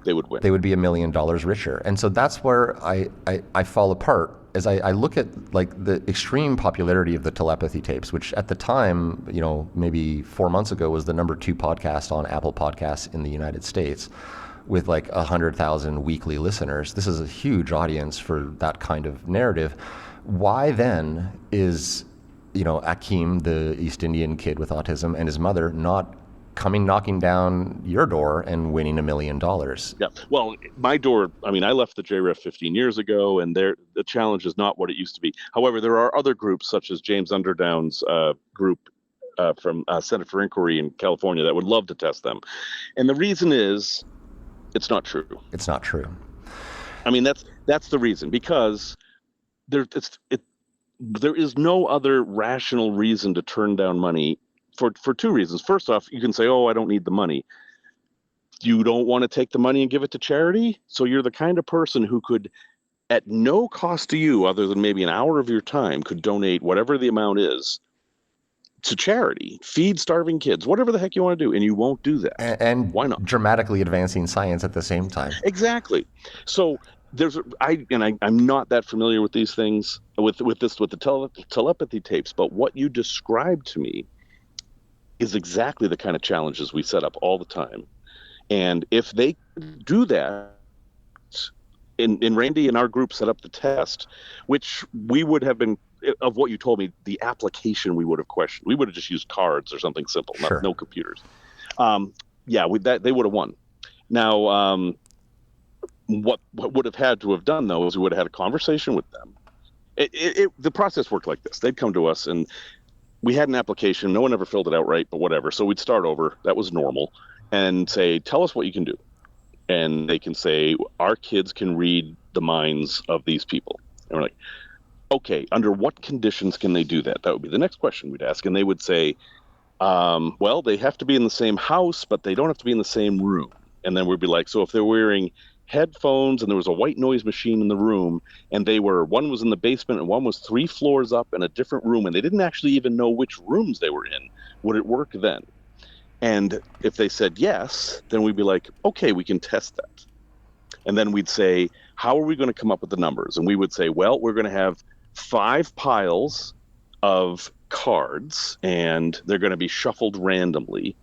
they would win. They would be $1 million richer. And so that's where I fall apart as I look at the extreme popularity of the telepathy tapes, which at the time, maybe 4 months ago was the number 2 podcast on Apple Podcasts in the United States with 100,000 weekly listeners. This is a huge audience for that kind of narrative. Why then is, Akeem, the East Indian kid with autism, and his mother not knocking down your door and winning $1 million? Yeah. Well, my door, I left the JREF 15 years ago, and the challenge is not what it used to be. However, there are other groups such as James Underdown's group from Center for Inquiry in California that would love to test them. And the reason is it's not true. It's not true. That's the reason, because there is no other rational reason to turn down money for two reasons. First off, you can say, oh, I don't need the money. You don't want to take the money and give it to charity, so you're the kind of person who could, at no cost to you other than maybe an hour of your time, could donate whatever the amount is to charity, feed starving kids, whatever the heck you want to do, and you won't do that. And Why not? dramatically advancing science at the same time. Exactly. So I'm not that familiar with these things, with the telepathy tapes, but what you described to me is exactly the kind of challenges we set up all the time. And if they do that, in Randy and our group set up the test, which we would have been, of what you told me, the application we would have questioned. We would have just used cards or something simple, Sure. no computers. They would have won. Now, what would have had to have done, though, is we would have had a conversation with them. The process worked like this. They'd come to us, and we had an application. No one ever filled it out right, but whatever. So we'd start over. That was normal. And say, tell us what you can do. And they can say, our kids can read the minds of these people. And we're like, okay, under what conditions can they do that? That would be the next question we'd ask. And they would say, well, they have to be in the same house, but they don't have to be in the same room. And then we'd be like, so if they're wearing headphones and there was a white noise machine in the room, and one was in the basement and one was 3 floors up in a different room, and they didn't actually even know which rooms they were in, would it work then? And if they said yes, then we'd be like, okay, we can test that. And then we'd say, how are we going to come up with the numbers? And we would say, well, we're going to have 5 piles of cards, and they're going to be shuffled randomly.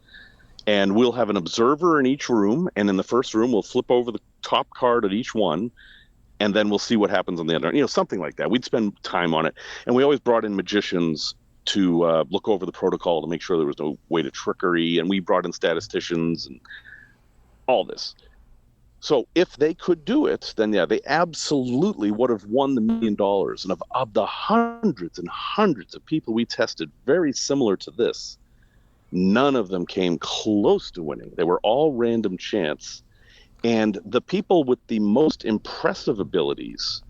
And we'll have an observer in each room. And in the first room, we'll flip over the top card at each one. And then we'll see what happens on the other, something like that. We'd spend time on it. And we always brought in magicians to look over the protocol to make sure there was no way to trickery. And we brought in statisticians and all this. So if they could do it, then they absolutely would have won the $1 million. And of the hundreds and hundreds of people we tested very similar to this, none of them came close to winning. They were all random chance. And the people with the most impressive abilities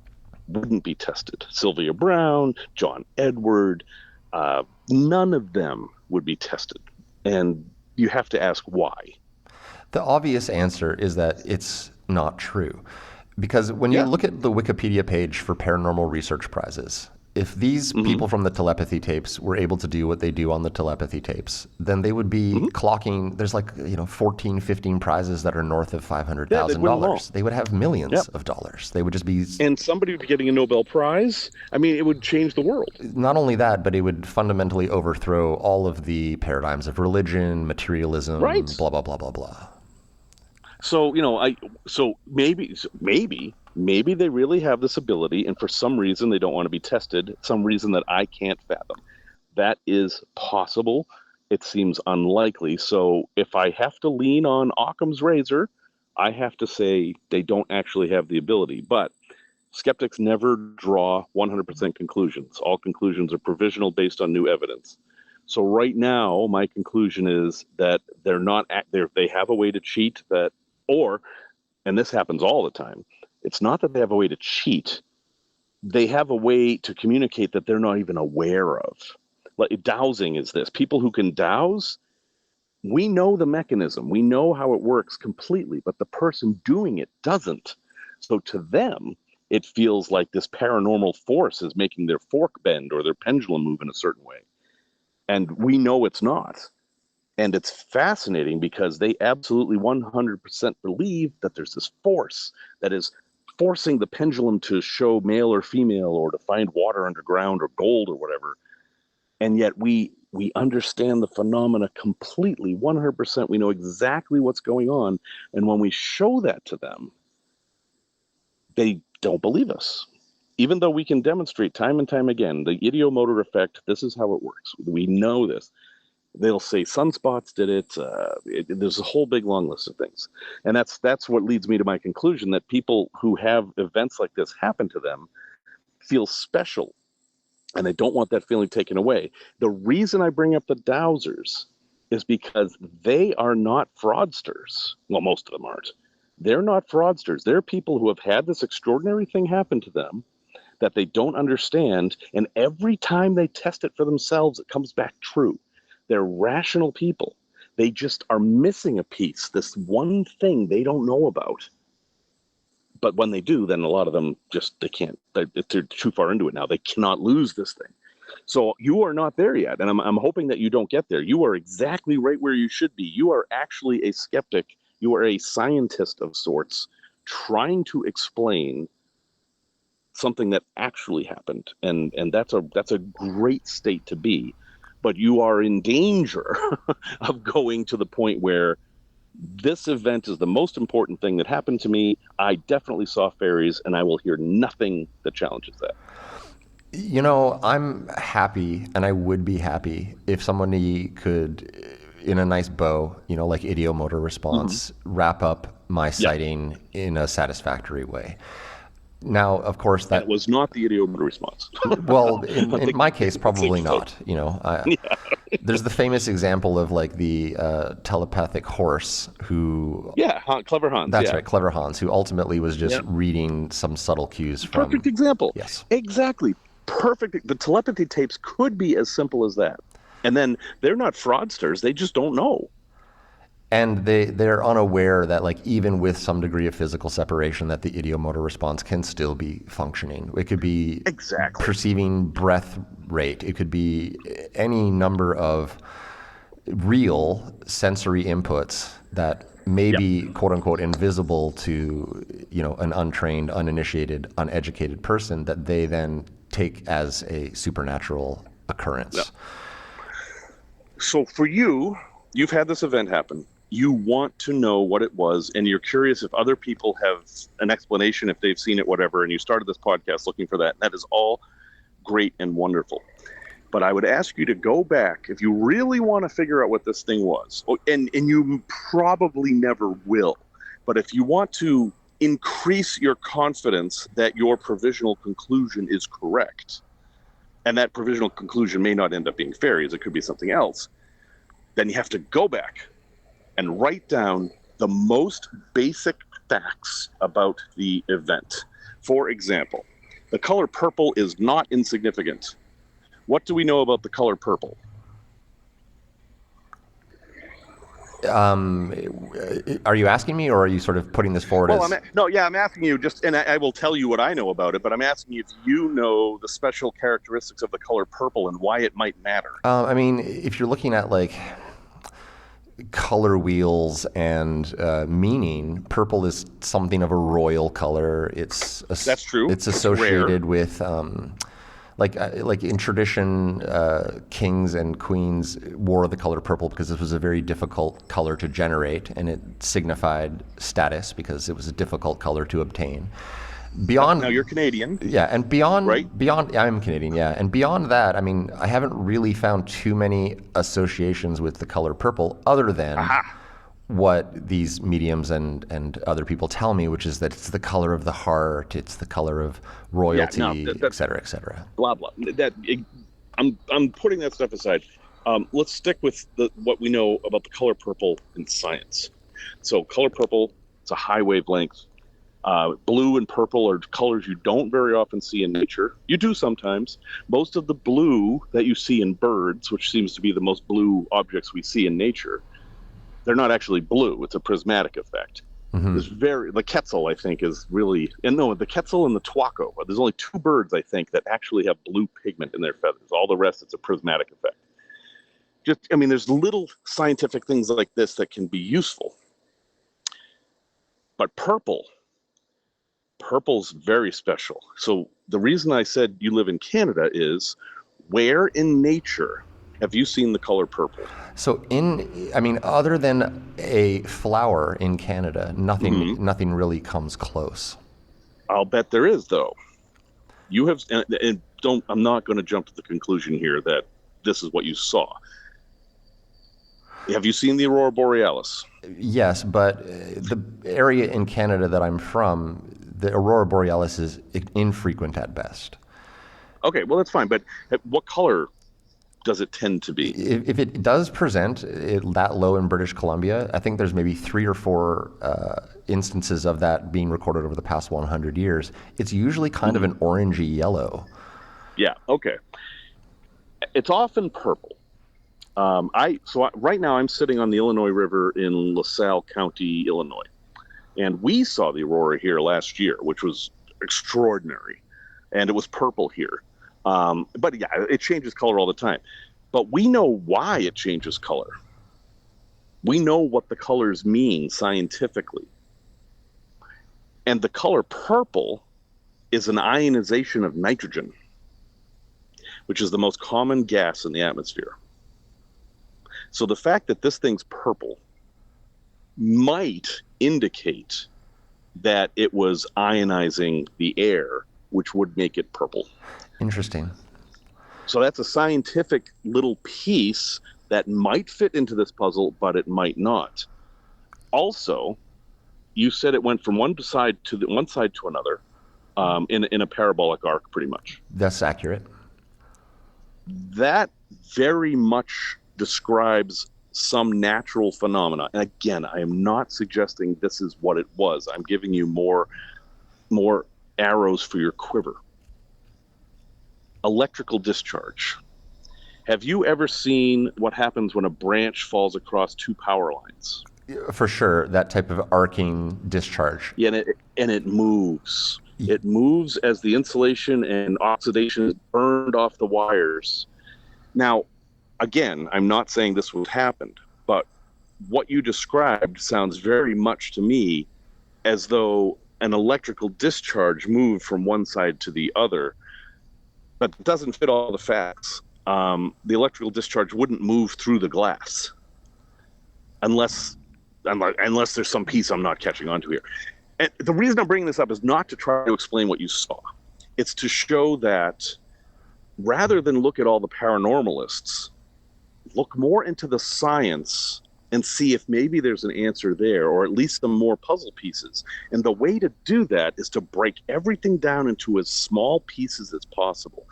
wouldn't be tested. Sylvia Brown, John Edward, none of them would be tested. And you have to ask why. The obvious answer is that it's not true. Because when you look at the Wikipedia page for paranormal research prizes, if these people from the telepathy tapes were able to do what they do on the telepathy tapes, then they would be clocking, there's 14, 15 prizes that are north of $500,000. They would have millions of dollars. They would just be... And somebody would be getting a Nobel Prize. I mean, it would change the world. Not only that, but it would fundamentally overthrow all of the paradigms of religion, materialism, blah, blah, blah, blah, blah. So, maybe they really have this ability, and for some reason they don't want to be tested, some reason that I can't fathom. That is possible. It seems unlikely. So if I have to lean on Occam's razor, I have to say they don't actually have the ability. But skeptics never draw 100% conclusions. All conclusions are provisional based on new evidence. So right now, my conclusion is that they have a way to cheat and this happens all the time. It's not that they have a way to cheat. They have a way to communicate that they're not even aware of. Like dowsing is this. People who can dowse, we know the mechanism. We know how it works completely, but the person doing it doesn't. So to them, it feels like this paranormal force is making their fork bend or their pendulum move in a certain way. And we know it's not. And it's fascinating because they absolutely 100% believe that there's this force that is forcing the pendulum to show male or female or to find water underground or gold or whatever. And yet we understand the phenomena completely, 100%. We know exactly what's going on. And when we show that to them, they don't believe us. Even though we can demonstrate time and time again, the ideomotor effect, this is how it works. We know this. They'll say sunspots did it. There's a whole big long list of things. And that's what leads me to my conclusion that people who have events like this happen to them feel special, and they don't want that feeling taken away. The reason I bring up the dowsers is because they are not fraudsters. Well, most of them aren't. They're not fraudsters. They're people who have had this extraordinary thing happen to them that they don't understand, and every time they test it for themselves, it comes back true. They're rational people. They just are missing a piece, this one thing they don't know about. But when they do, then a lot of them just, they can't, they're too far into it now. They cannot lose this thing. So you are not there yet. And I'm hoping that you don't get there. You are exactly right where you should be. You are actually a skeptic. You are a scientist of sorts trying to explain something that actually happened. And that's a great state to be. But you are in danger of going to the point where this event is the most important thing that happened to me. I definitely saw fairies, and I will hear nothing that challenges that. You know, I'm happy, and I would be happy if somebody could, in a nice bow, you know, like idiomotor response, wrap up my sighting in a satisfactory way. Now, of course, that was not the idiomotor response. Well, in my case, probably not. You know, there's the famous example of like the telepathic horse who. Yeah, Clever Hans. That's right, Clever Hans, who ultimately was just reading some subtle cues from. Perfect example. Yes. Exactly. Perfect. The telepathy tapes could be as simple as that. And then they're not fraudsters. They just don't know. And they're unaware that, like, even with some degree of physical separation, that the idiomotor response can still be functioning. It could be perceiving breath rate. It could be any number of real sensory inputs that may be, quote unquote, invisible to, you know, an untrained, uninitiated, uneducated person that they then take as a supernatural occurrence. Yeah. So for you, you've had this event happen. You want to know what it was, and you're curious if other people have an explanation, if they've seen it, whatever, and you started this podcast looking for that. That is all great and wonderful. But I would ask you to go back, if you really want to figure out what this thing was, and you probably never will, but if you want to increase your confidence that your provisional conclusion is correct, and that provisional conclusion may not end up being fairies, it could be something else, then you have to go back and write down the most basic facts about the event. For example, the color purple is not insignificant. What do we know about the color purple? Are you asking me, or are you sort of putting this forward as... I'm asking you just, and I will tell you what I know about it, but I'm asking you if you know the special characteristics of the color purple and why it might matter. I mean, if you're looking at, like, color wheels and meaning, purple is something of a royal color. That's true. It's associated with like in tradition, kings and queens wore the color purple because this was a very difficult color to generate, and it signified status because it was a difficult color to obtain. Beyond, now you're Canadian. Yeah, and beyond, right? I'm Canadian, yeah. And beyond that, I mean, I haven't really found too many associations with the color purple other than what these mediums and other people tell me, which is that it's the color of the heart, it's the color of royalty, et cetera, et cetera. Blah, blah. I'm putting that stuff aside. Let's stick with what we know about the color purple in science. So color purple, it's a high wavelength. Blue and purple are colors you don't very often see in nature. You do sometimes. Most of the blue that you see in birds, which seems to be the most blue objects we see in nature, they're not actually blue. It's a prismatic effect. Mm-hmm. The quetzal, I think, is really... And no, the quetzal and the tuaco. There's only two birds, I think, that actually have blue pigment in their feathers. All the rest, it's a prismatic effect. There's little scientific things like this that can be useful. But purple's very special. So the reason I said you live in Canada is, where in nature have you seen the color purple? So other than a flower in Canada, nothing really comes close. I'll bet there is, though. You have, I'm not going to jump to the conclusion here that this is what you saw. Have you seen the Aurora Borealis? Yes, but the area in Canada that I'm from, the Aurora Borealis is infrequent at best. Okay, well, that's fine. But what color does it tend to be? If it does present that low in British Columbia, I think there's maybe 3 or 4 instances of that being recorded over the past 100 years. It's usually kind of an orangey yellow. Yeah, okay. It's often purple. Right now I'm sitting on the Illinois River in LaSalle County, Illinois, and we saw the aurora here last year, which was extraordinary, and it was purple here. But yeah, it changes color all the time. But we know why it changes color. We know what the colors mean scientifically. And the color purple is an ionization of nitrogen, which is the most common gas in the atmosphere. So the fact that this thing's purple might indicate that it was ionizing the air, which would make it purple. Interesting. So that's a scientific little piece that might fit into this puzzle, but it might not. Also, you said it went from one side to another in a parabolic arc, pretty much. That's accurate. That very much describes some natural phenomena. And again, I am not suggesting this is what it was. I'm giving you more arrows for your quiver. Electrical discharge. Have you ever seen what happens when a branch falls across two power lines? For sure, that type of arcing discharge. Yeah, and it moves. It moves as the insulation and oxidation is burned off the wires. Now, again, I'm not saying this would happen, but what you described sounds very much to me as though an electrical discharge moved from one side to the other, but it doesn't fit all the facts. The electrical discharge wouldn't move through the glass unless there's some piece I'm not catching onto here. And the reason I'm bringing this up is not to try to explain what you saw. It's to show that rather than look at all the paranormalists, look more into the science and see if maybe there's an answer there, or at least some more puzzle pieces. And the way to do that is to break everything down into as small pieces as possible.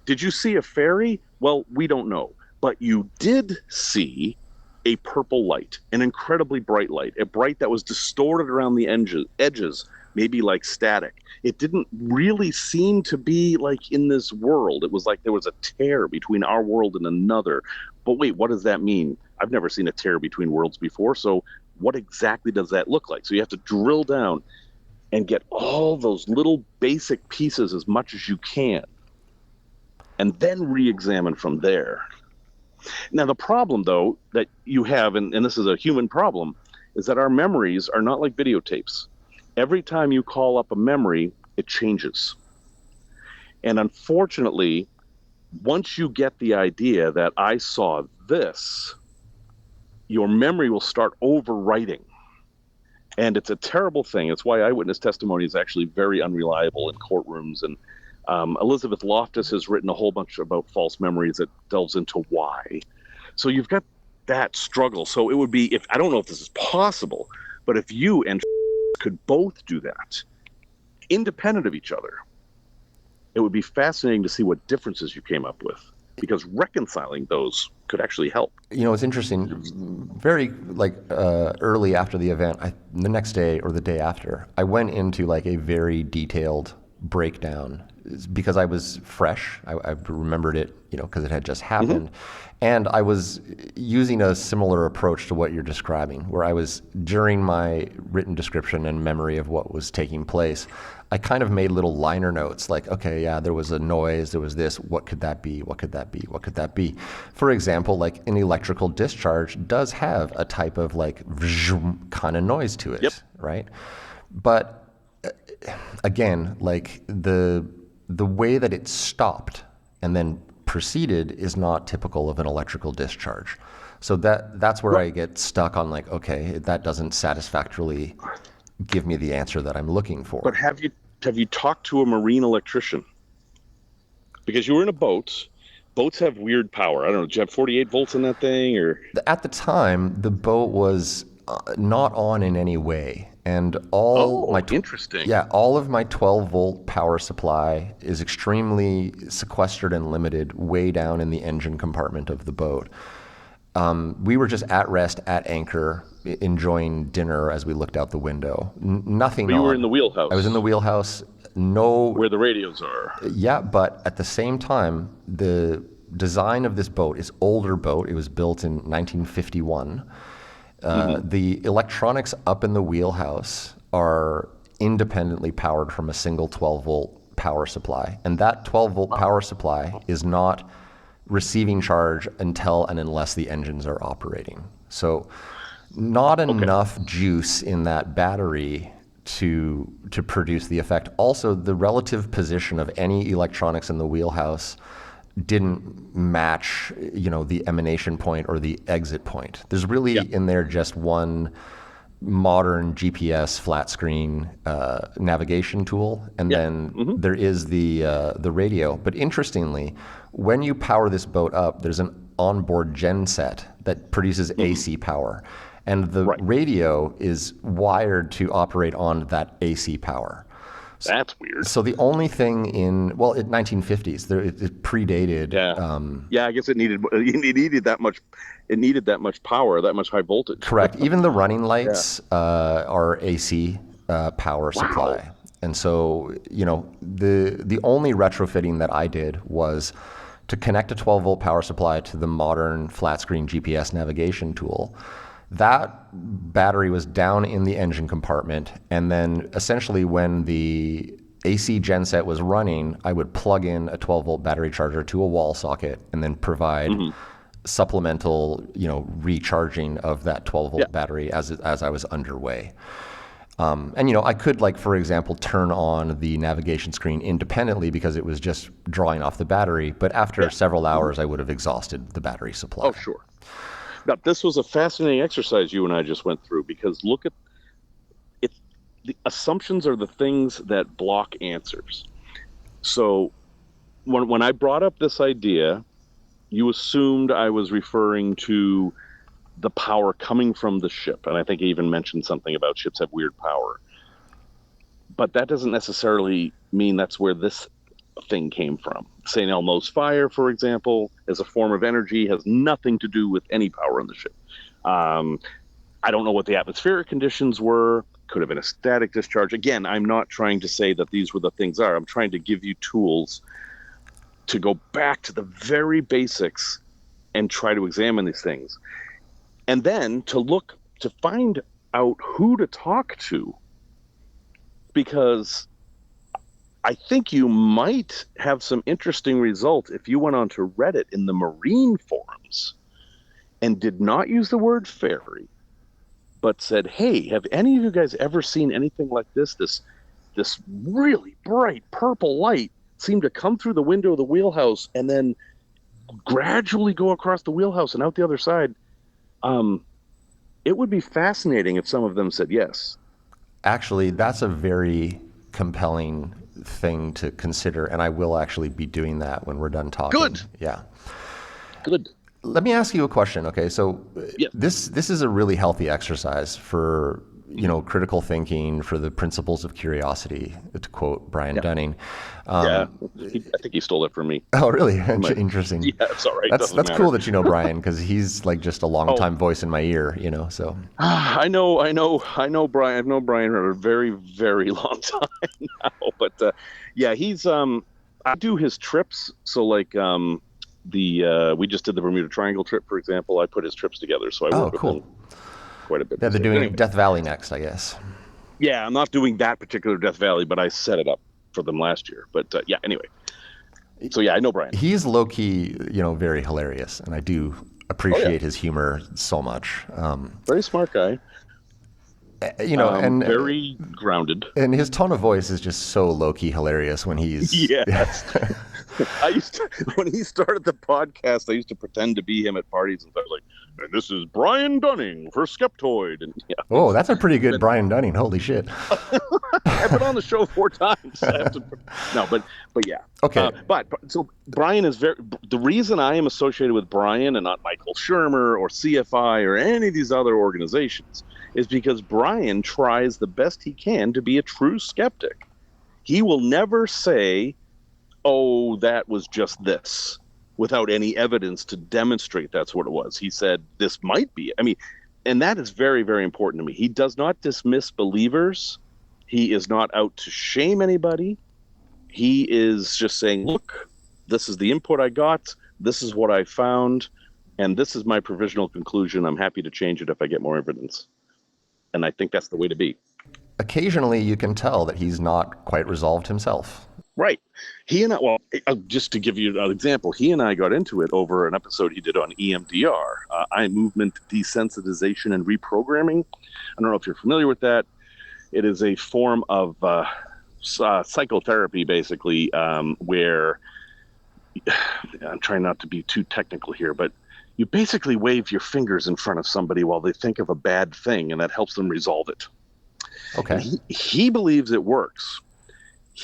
Did you see a fairy? Well, we don't know. But you did see a purple light, an incredibly bright light, a bright that was distorted around the edges, maybe like static. It didn't really seem to be like in this world. It was like there was a tear between our world and another. But wait, what does that mean? I've never seen a tear between worlds before. So what exactly does that look like? So you have to drill down and get all those little basic pieces as much as you can, and then re-examine from there. Now, the problem, though, that you have, and this is a human problem, is that our memories are not like videotapes. Every time you call up a memory, it changes. And unfortunately, once you get the idea that I saw this, your memory will start overwriting. And it's a terrible thing. It's why eyewitness testimony is actually very unreliable in courtrooms. And Elizabeth Loftus has written a whole bunch about false memories that delves into why. So you've got that struggle. So it would be, I don't know if this is possible, but if you and could both do that, independent of each other, it would be fascinating to see what differences you came up with, because reconciling those could actually help. You know, it's interesting. Very early after the event, the next day or the day after, I went into like a very detailed breakdown because I was fresh. I remembered it, because it had just happened. Mm-hmm. And I was using a similar approach to what you're describing, where I was, during my written description and memory of what was taking place, I kind of made little liner notes like, okay, yeah, there was a noise, there was this, what could that be? What could that be? What could that be? For example, like an electrical discharge does have a type of like kind of noise to it, yep. Right? But again, like the way that it stopped and then proceeded is not typical of an electrical discharge. So that's where I get stuck on like, okay, that doesn't satisfactorily give me the answer that I'm looking for. But have you talked to a marine electrician? Because you were in a boat. Boats have weird power. I don't know. Did you have 48 volts in that thing, or? At the time, the boat was not on in any way. And interesting. Yeah, all of my 12-volt power supply is extremely sequestered and limited way down in the engine compartment of the boat. We were just at rest, at anchor, enjoying dinner as we looked out the window. Nothing. But you were in the wheelhouse. I was in the wheelhouse. No. Where the radios are. Yeah, but at the same time, the design of this boat is older boat. It was built in 1951. The electronics up in the wheelhouse are independently powered from a single 12-volt power supply. And that 12-volt power supply is not receiving charge until and unless the engines are operating. So not enough juice in that battery to produce the effect. Also, the relative position of any electronics in the wheelhouse didn't match, the emanation point or the exit point. There's really in there just one modern GPS flat screen navigation tool, and then there is the radio. But interestingly, when you power this boat up, there's an onboard genset that produces AC power, and the radio is wired to operate on that AC power. That's weird. So the only thing in 1950s, it predated. Yeah, I guess it needed that much. It needed that much power, that much high voltage. Correct. Even the running lights are AC power supply. And so, the only retrofitting that I did was to connect a 12-volt power supply to the modern flat screen GPS navigation tool. That battery was down in the engine compartment, and then essentially when the AC genset was running, I would plug in a 12-volt battery charger to a wall socket and then provide supplemental, recharging of that 12-volt battery as I was underway. And I could, for example, turn on the navigation screen independently because it was just drawing off the battery, but after several hours, I would have exhausted the battery supply. Oh, sure. Now, this was a fascinating exercise you and I just went through, because look at it. The assumptions are the things that block answers. So when I brought up this idea, you assumed I was referring to the power coming from the ship. And I think I even mentioned something about ships have weird power. But that doesn't necessarily mean that's where this thing came from. St. Elmo's fire, for example, as a form of energy, has nothing to do with any power in the ship. I don't know what the atmospheric conditions were. Could have been a static discharge. Again, I'm not trying to say that these were the things are. I'm trying to give you tools to go back to the very basics and try to examine these things. And then to find out who to talk to, because I think you might have some interesting results if you went onto Reddit in the marine forums and did not use the word fairy, but said, hey, have any of you guys ever seen anything like this? This really bright purple light seemed to come through the window of the wheelhouse and then gradually go across the wheelhouse and out the other side. It would be fascinating if some of them said yes. Actually, that's a very compelling thing to consider, and I will actually be doing that when we're done talking. Good. Yeah. Good. Let me ask you a question. Okay, so this is a really healthy exercise for critical thinking, for the principles of curiosity, to quote Brian Dunning. I think he stole it from me. Oh, really? Interesting. Yeah, it's all right. That's cool that you know Brian, because he's just a long time voice in my ear, so. I know Brian. I've known Brian for a very, very long time now. But he's I do his trips. So we just did the Bermuda Triangle trip, for example. I put his trips together, so I work with him quite a bit. Yeah, they're doing Death Valley next, I guess. Yeah, I'm not doing that particular Death Valley, but I set it up for them last year. But anyway. So I know Brian. He's low-key, very hilarious, and I do appreciate his humor so much. Very smart guy. And very grounded. And his tone of voice is just so low-key hilarious when he's... Yes. When he started the podcast, I used to pretend to be him at parties, and I was like, and this is Brian Dunning for Skeptoid. And oh, that's a pretty good Brian Dunning. Holy shit. I've been on the show 4 times. But yeah. Okay. So Brian is the reason I am associated with Brian and not Michael Shermer or CFI or any of these other organizations is because Brian tries the best he can to be a true skeptic. He will never say, oh, that was just this, without any evidence to demonstrate that's what it was. He said, this might be. And that is very, very important to me. He does not dismiss believers. He is not out to shame anybody. He is just saying, look, This is the input I got. This is what I found. And this is my provisional conclusion. I'm happy to change it if I get more evidence. And I think that's the way to be. Occasionally, you can tell that he's not quite resolved himself. Right. He and I, well, just to give you an example, he and I got into it over an episode he did on EMDR, eye movement desensitization and reprogramming. I don't know if you're familiar with that. It is a form of psychotherapy, basically, where I'm trying not to be too technical here, but you basically wave your fingers in front of somebody while they think of a bad thing, and that helps them resolve it. Okay. He believes it works.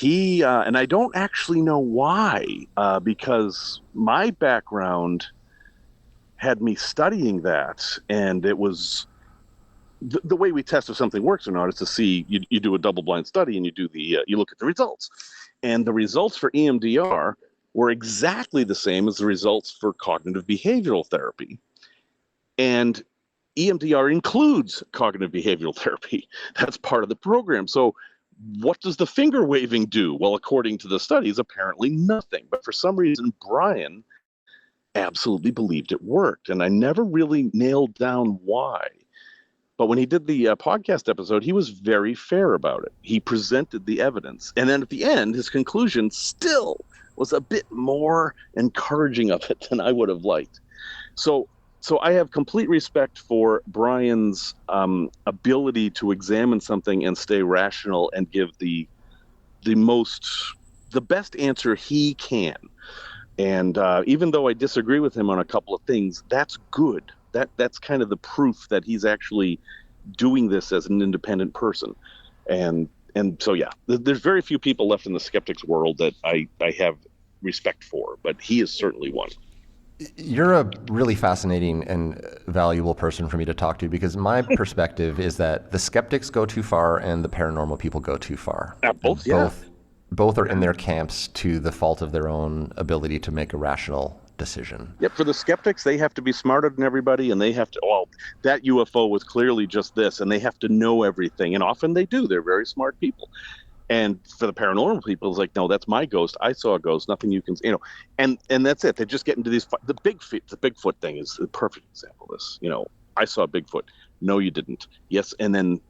And I don't actually know why, because my background had me studying that, and it was the way we test if something works or not is to see, you do a double-blind study and you do you look at the results, and the results for EMDR were exactly the same as the results for cognitive behavioral therapy, and EMDR includes cognitive behavioral therapy. That's part of the program. So what does the finger waving do? Well, according to the studies, apparently nothing. But for some reason, Brian absolutely believed it worked. And I never really nailed down why. But when he did the podcast episode, he was very fair about it. He presented the evidence. And then at the end, his conclusion still was a bit more encouraging of it than I would have liked. So I have complete respect for Brian's ability to examine something and stay rational and give the best answer he can. And even though I disagree with him on a couple of things, that's good. That's kind of the proof that he's actually doing this as an independent person. And so, yeah, there's very few people left in the skeptics world that I have respect for, but he is certainly one. You're a really fascinating and valuable person for me to talk to, because my perspective is that the skeptics go too far and the paranormal people go too far. Both are in their camps to the fault of their own ability to make a rational decision. Yep, for the skeptics, they have to be smarter than everybody, and they have to, well, that UFO was clearly just this, and they have to know everything, and often they do. They're very smart people. And for the paranormal people, it's like, no, that's my ghost. I saw a ghost. Nothing you can, and that's it. They just get into these. The Bigfoot thing is the perfect example of this. I saw Bigfoot. No, you didn't. Yes, and then.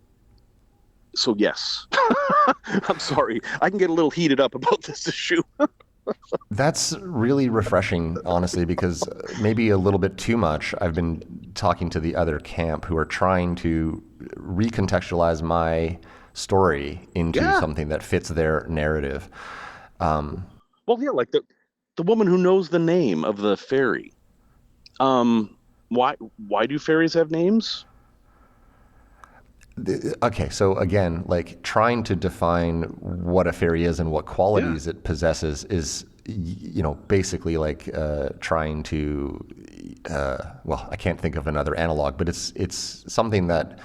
So yes, I'm sorry. I can get a little heated up about this issue. That's really refreshing, honestly, because maybe a little bit too much. I've been talking to the other camp who are trying to recontextualize my story into something that fits their narrative. Well, yeah, like the woman who knows the name of the fairy. Why do fairies have names? Okay, so again, like trying to define what a fairy is and what qualities it possesses is, basically like trying to, I can't think of another analog, but it's something that.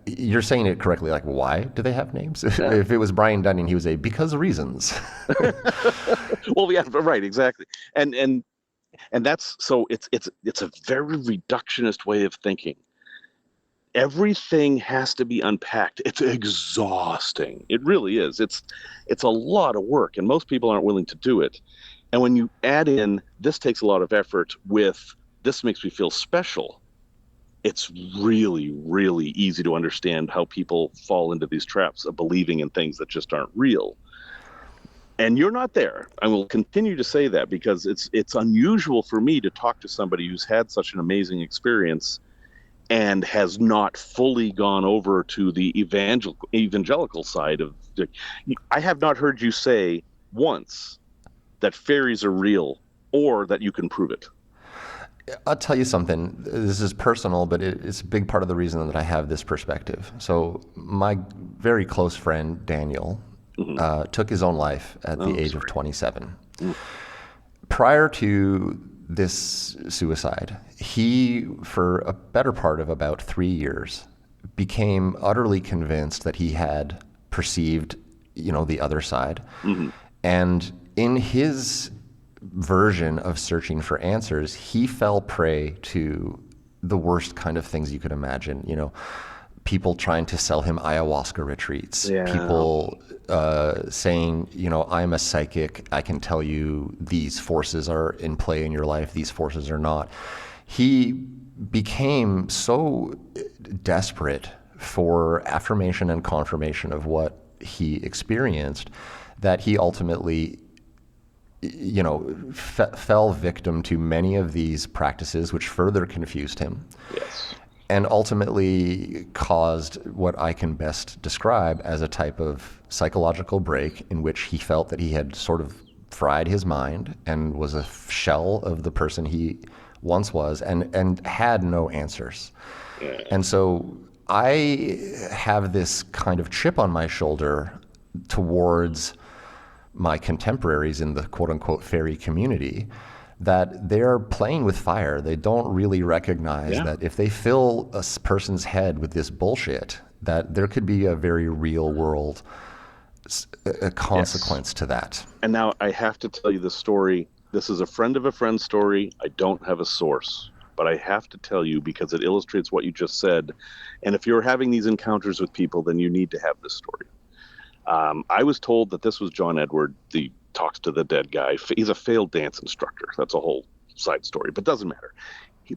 You're saying it correctly. Like, why do they have names? If it was Brian Dunning, he would say because of reasons. Well, yeah, right, exactly. And that's so. It's a very reductionist way of thinking. Everything has to be unpacked. It's exhausting. It really is. It's a lot of work, and most people aren't willing to do it. And when you add in this takes a lot of effort with this makes me feel special. It's really, really easy to understand how people fall into these traps of believing in things that just aren't real. And you're not there. I will continue to say that because it's unusual for me to talk to somebody who's had such an amazing experience and has not fully gone over to the evangelical side of the. I have not heard you say once that fairies are real or that you can prove it. I'll tell you something. This is personal, but it's a big part of the reason that I have this perspective. So my very close friend, Daniel, took his own life at the age of 27. Prior to this suicide, he, for a better part of about 3 years, became utterly convinced that he had perceived, the other side. And in his version of searching for answers, he fell prey to the worst kind of things you could imagine, people trying to sell him ayahuasca retreats, Yeah. people saying, you know, I'm a psychic, I can tell you these forces are in play in your life, these forces are not. He became so desperate for affirmation and confirmation of what he experienced that he ultimately, you know, fell victim to many of these practices, which further confused him. Yes. And ultimately caused what I can best describe as a type of psychological break in which he felt that he had sort of fried his mind and was a shell of the person he once was and had no answers. Yeah. And so I have this kind of chip on my shoulder towards my contemporaries in the quote-unquote fairy community, that they're playing with fire. They don't really recognize that if they fill a person's head with this bullshit, that there could be a very real world consequence to that. And now I have to tell you the story. This is a friend of a friend story. I don't have a source, but I have to tell you because it illustrates what you just said. And if you're having these encounters with people, then you need to have this story. I was told that this was John Edward, the talks to the dead guy. He's a failed dance instructor. That's a whole side story, but doesn't matter.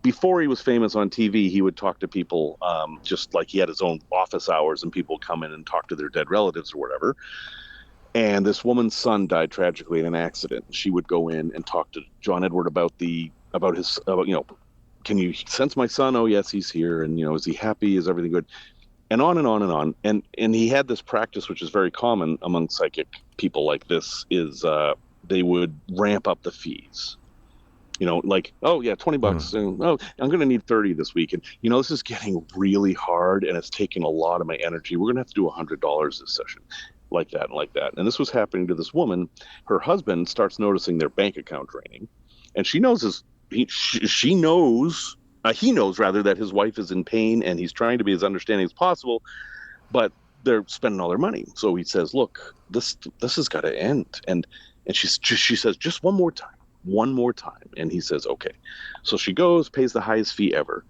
Before he was famous on TV, he would talk to people just like he had his own office hours, and people would come in and talk to their dead relatives or whatever. And this woman's son died tragically in an accident. She would go in and talk to John Edward about his, you know, can you sense my son? Oh, yes, he's here. And, you know, is he happy? Is everything good? And on and on and on. And he had this practice, which is very common among psychic people like this, is they would ramp up the fees. You know, like, oh, yeah, $20. And, oh, I'm going to need 30 this week. And, you know, this is getting really hard, and it's taking a lot of my energy. We're going to have to do $100 this session. Like that and like that. And this was happening to this woman. Her husband starts noticing their bank account draining. And she knows he knows rather that his wife is in pain, and he's trying to be as understanding as possible, but they're spending all their money. So he says, look, this has got to end. And she says, just one more time. And he says, okay. So she goes, pays the highest fee ever.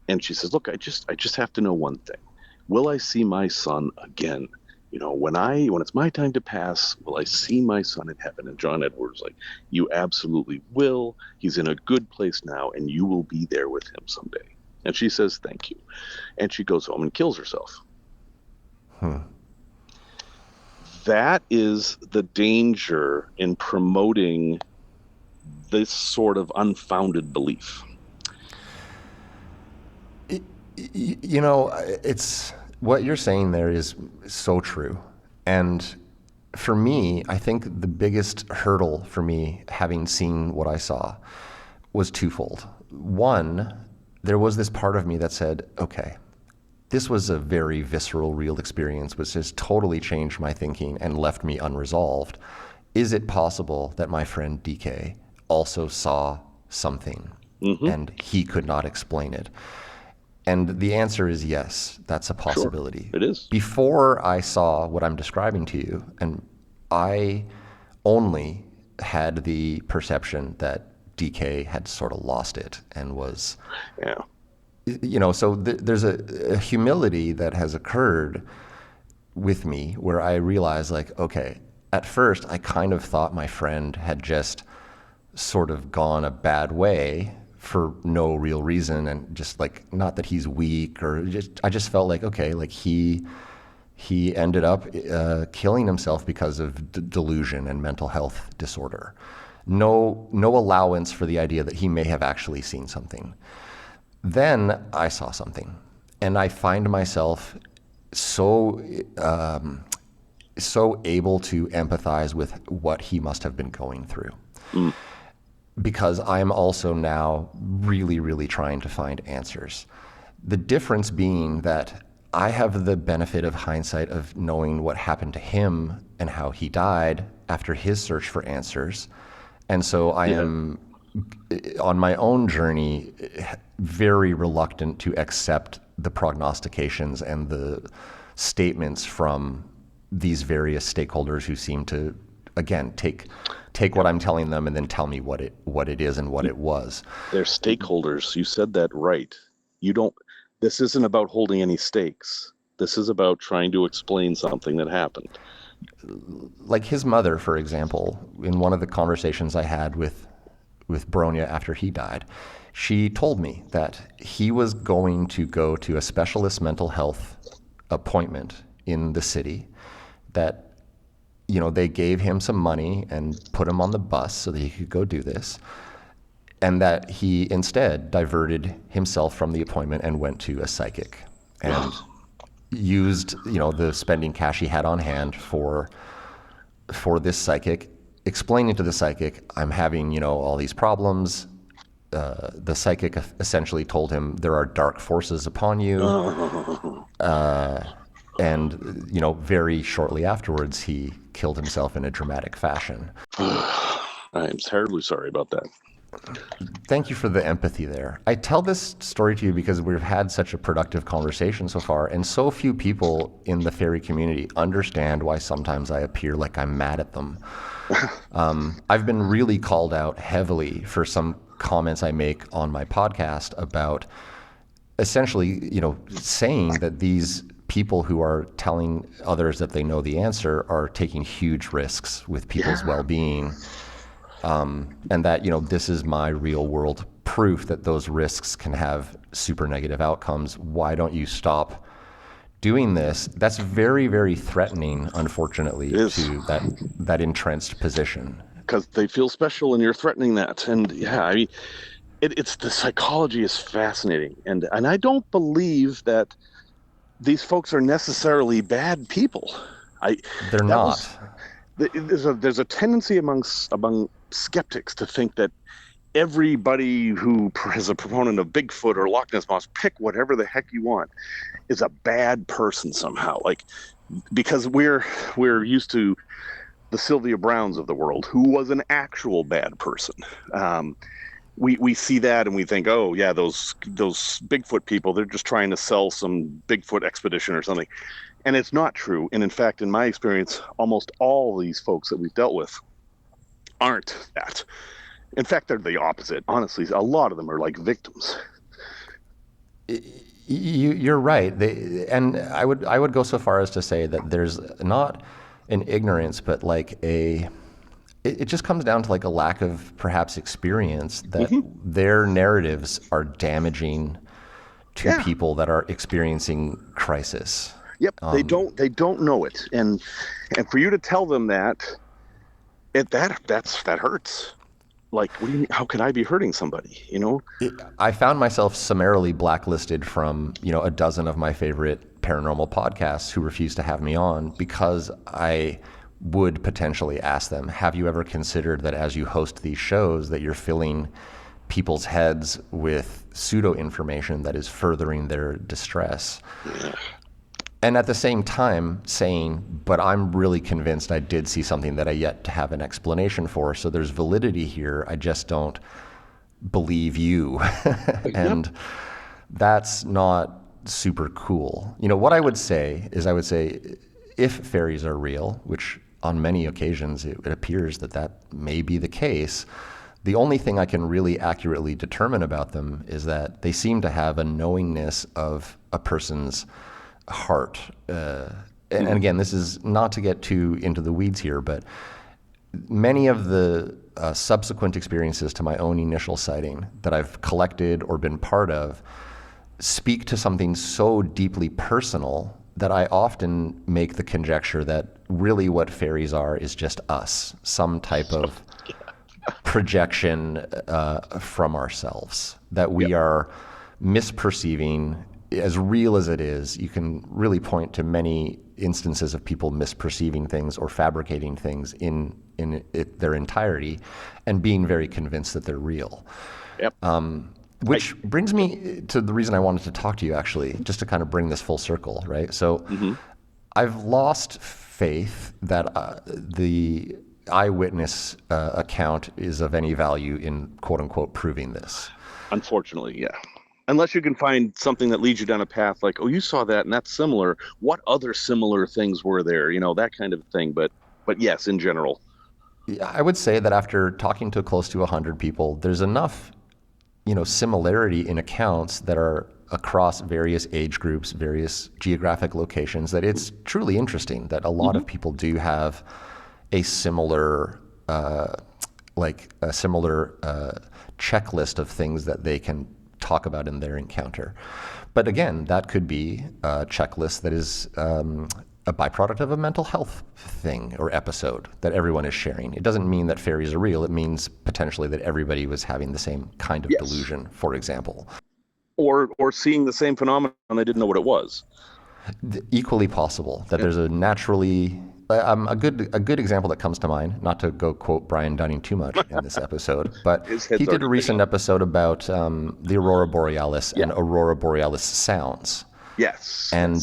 And she says, look, I just have to know one thing. Will I see my son again? You know, when it's my time to pass, will I see my son in heaven? And John Edwards like, you absolutely will. He's in a good place now, and you will be there with him someday. And she says, thank you. And she goes home and kills herself. That is the danger in promoting this sort of unfounded belief. You know, it's what you're saying there is so true. And for me, I think the biggest hurdle for me, having seen what I saw, was twofold. One, there was this part of me that said, okay, this was a very visceral, real experience, which has totally changed my thinking and left me unresolved. Is it possible that my friend DK also saw something and he could not explain it? And the answer is yes, that's a possibility. Sure, it is. Before I saw what I'm describing to you, and I only had the perception that DK had sort of lost it and was, you know, so there's a humility that has occurred with me where I realized, like, okay, at first I kind of thought my friend had just sort of gone a bad way for no real reason, and just like, not that he's weak or I just felt like, okay, like he ended up killing himself because of delusion and mental health disorder. No allowance for the idea that he may have actually seen something. Then I saw something, and I find myself so able to empathize with what he must have been going through. Because I'm also now really, really trying to find answers. The difference being that I have the benefit of hindsight of knowing what happened to him and how he died after his search for answers. And so I am, on my own journey, very reluctant to accept the prognostications and the statements from these various stakeholders who seem to, again, take what I'm telling them and then tell me what it is and what it was. They're stakeholders. You said that right. This isn't about holding any stakes. This is about trying to explain something that happened. Like his mother, for example, in one of the conversations I had with Bronya after he died, she told me that he was going to go to a specialist mental health appointment in the city, that, you know, they gave him some money and put him on the bus so that he could go do this, and that he instead diverted himself from the appointment and went to a psychic and used, you know, the spending cash he had on hand for this psychic, explaining to the psychic, I'm having, you know, all these problems. The psychic essentially told him there are dark forces upon you. And, you know, very shortly afterwards, he killed himself in a dramatic fashion. I'm terribly sorry about that. Thank you for the empathy there. I tell this story to you because we've had such a productive conversation so far, and so few people in the fairy community understand why sometimes I appear like I'm mad at them. I've been really called out heavily for some comments I make on my podcast about essentially, you know, saying that these people who are telling others that they know the answer are taking huge risks with people's well-being. And that, you know, this is my real world proof that those risks can have super negative outcomes. Why don't you stop doing this? That's very, very threatening, unfortunately, to that entrenched position. Because they feel special and you're threatening that. And yeah, I mean, it's the psychology is fascinating. And I don't believe that these folks are necessarily bad people. They're not. There's a tendency among skeptics to think that everybody who is a proponent of Bigfoot or Loch Ness Monster, pick whatever the heck you want, is a bad person somehow. Like, because we're used to the Sylvia Browns of the world, who was an actual bad person. We see that and we think, oh yeah, those Bigfoot people, they're just trying to sell some Bigfoot expedition or something. And it's not true. And in fact, in my experience, almost all these folks that we've dealt with aren't that. In fact, they're the opposite. Honestly, a lot of them are like victims. You're right. And I would go so far as to say that there's not an ignorance, but like it just comes down to like a lack of perhaps experience that their narratives are damaging to people that are experiencing crisis. Yep, they don't know it, and for you to tell them that, that hurts. Like, what do you mean? How could I be hurting somebody? You know, I found myself summarily blacklisted from, you know, a dozen of my favorite paranormal podcasts who refused to have me on because I would potentially ask them, have you ever considered that as you host these shows that you're filling people's heads with pseudo information that is furthering their distress? Yeah. And at the same time saying, but I'm really convinced I did see something that I yet to have an explanation for. So there's validity here. I just don't believe you. And that's not super cool. You know, what I would say is if fairies are real, which on many occasions it appears that may be the case, the only thing I can really accurately determine about them is that they seem to have a knowingness of a person's heart. And again, this is not to get too into the weeds here, but many of the subsequent experiences to my own initial sighting that I've collected or been part of speak to something so deeply personal that I often make the conjecture that really what fairies are is just us, some type of projection from ourselves that we are misperceiving. As real as it is, you can really point to many instances of people misperceiving things or fabricating things in their entirety and being very convinced that they're real. Yep. Which brings me to the reason I wanted to talk to you, actually, just to kind of bring this full circle, right? So I've lost faith that the eyewitness account is of any value in quote unquote proving this. Unfortunately, yeah. Unless you can find something that leads you down a path like, oh, you saw that and that's similar. What other similar things were there? You know, that kind of thing. But yes, in general. I would say that after talking to close to 100 people, there's enough, you know, similarity in accounts that are across various age groups, various geographic locations, that it's truly interesting that a lot of people do have a similar checklist of things that they can talk about in their encounter. But again, that could be a checklist that is a byproduct of a mental health thing or episode that everyone is sharing. It doesn't mean that fairies are real. It means potentially that everybody was having the same kind of delusion, for example. Or seeing the same phenomenon and they didn't know what it was. Equally possible that there's a naturally a good example that comes to mind, not to go quote Brian Dunning too much in this episode, but he did a recent episode about the Aurora Borealis and Aurora Borealis sounds. Yes. And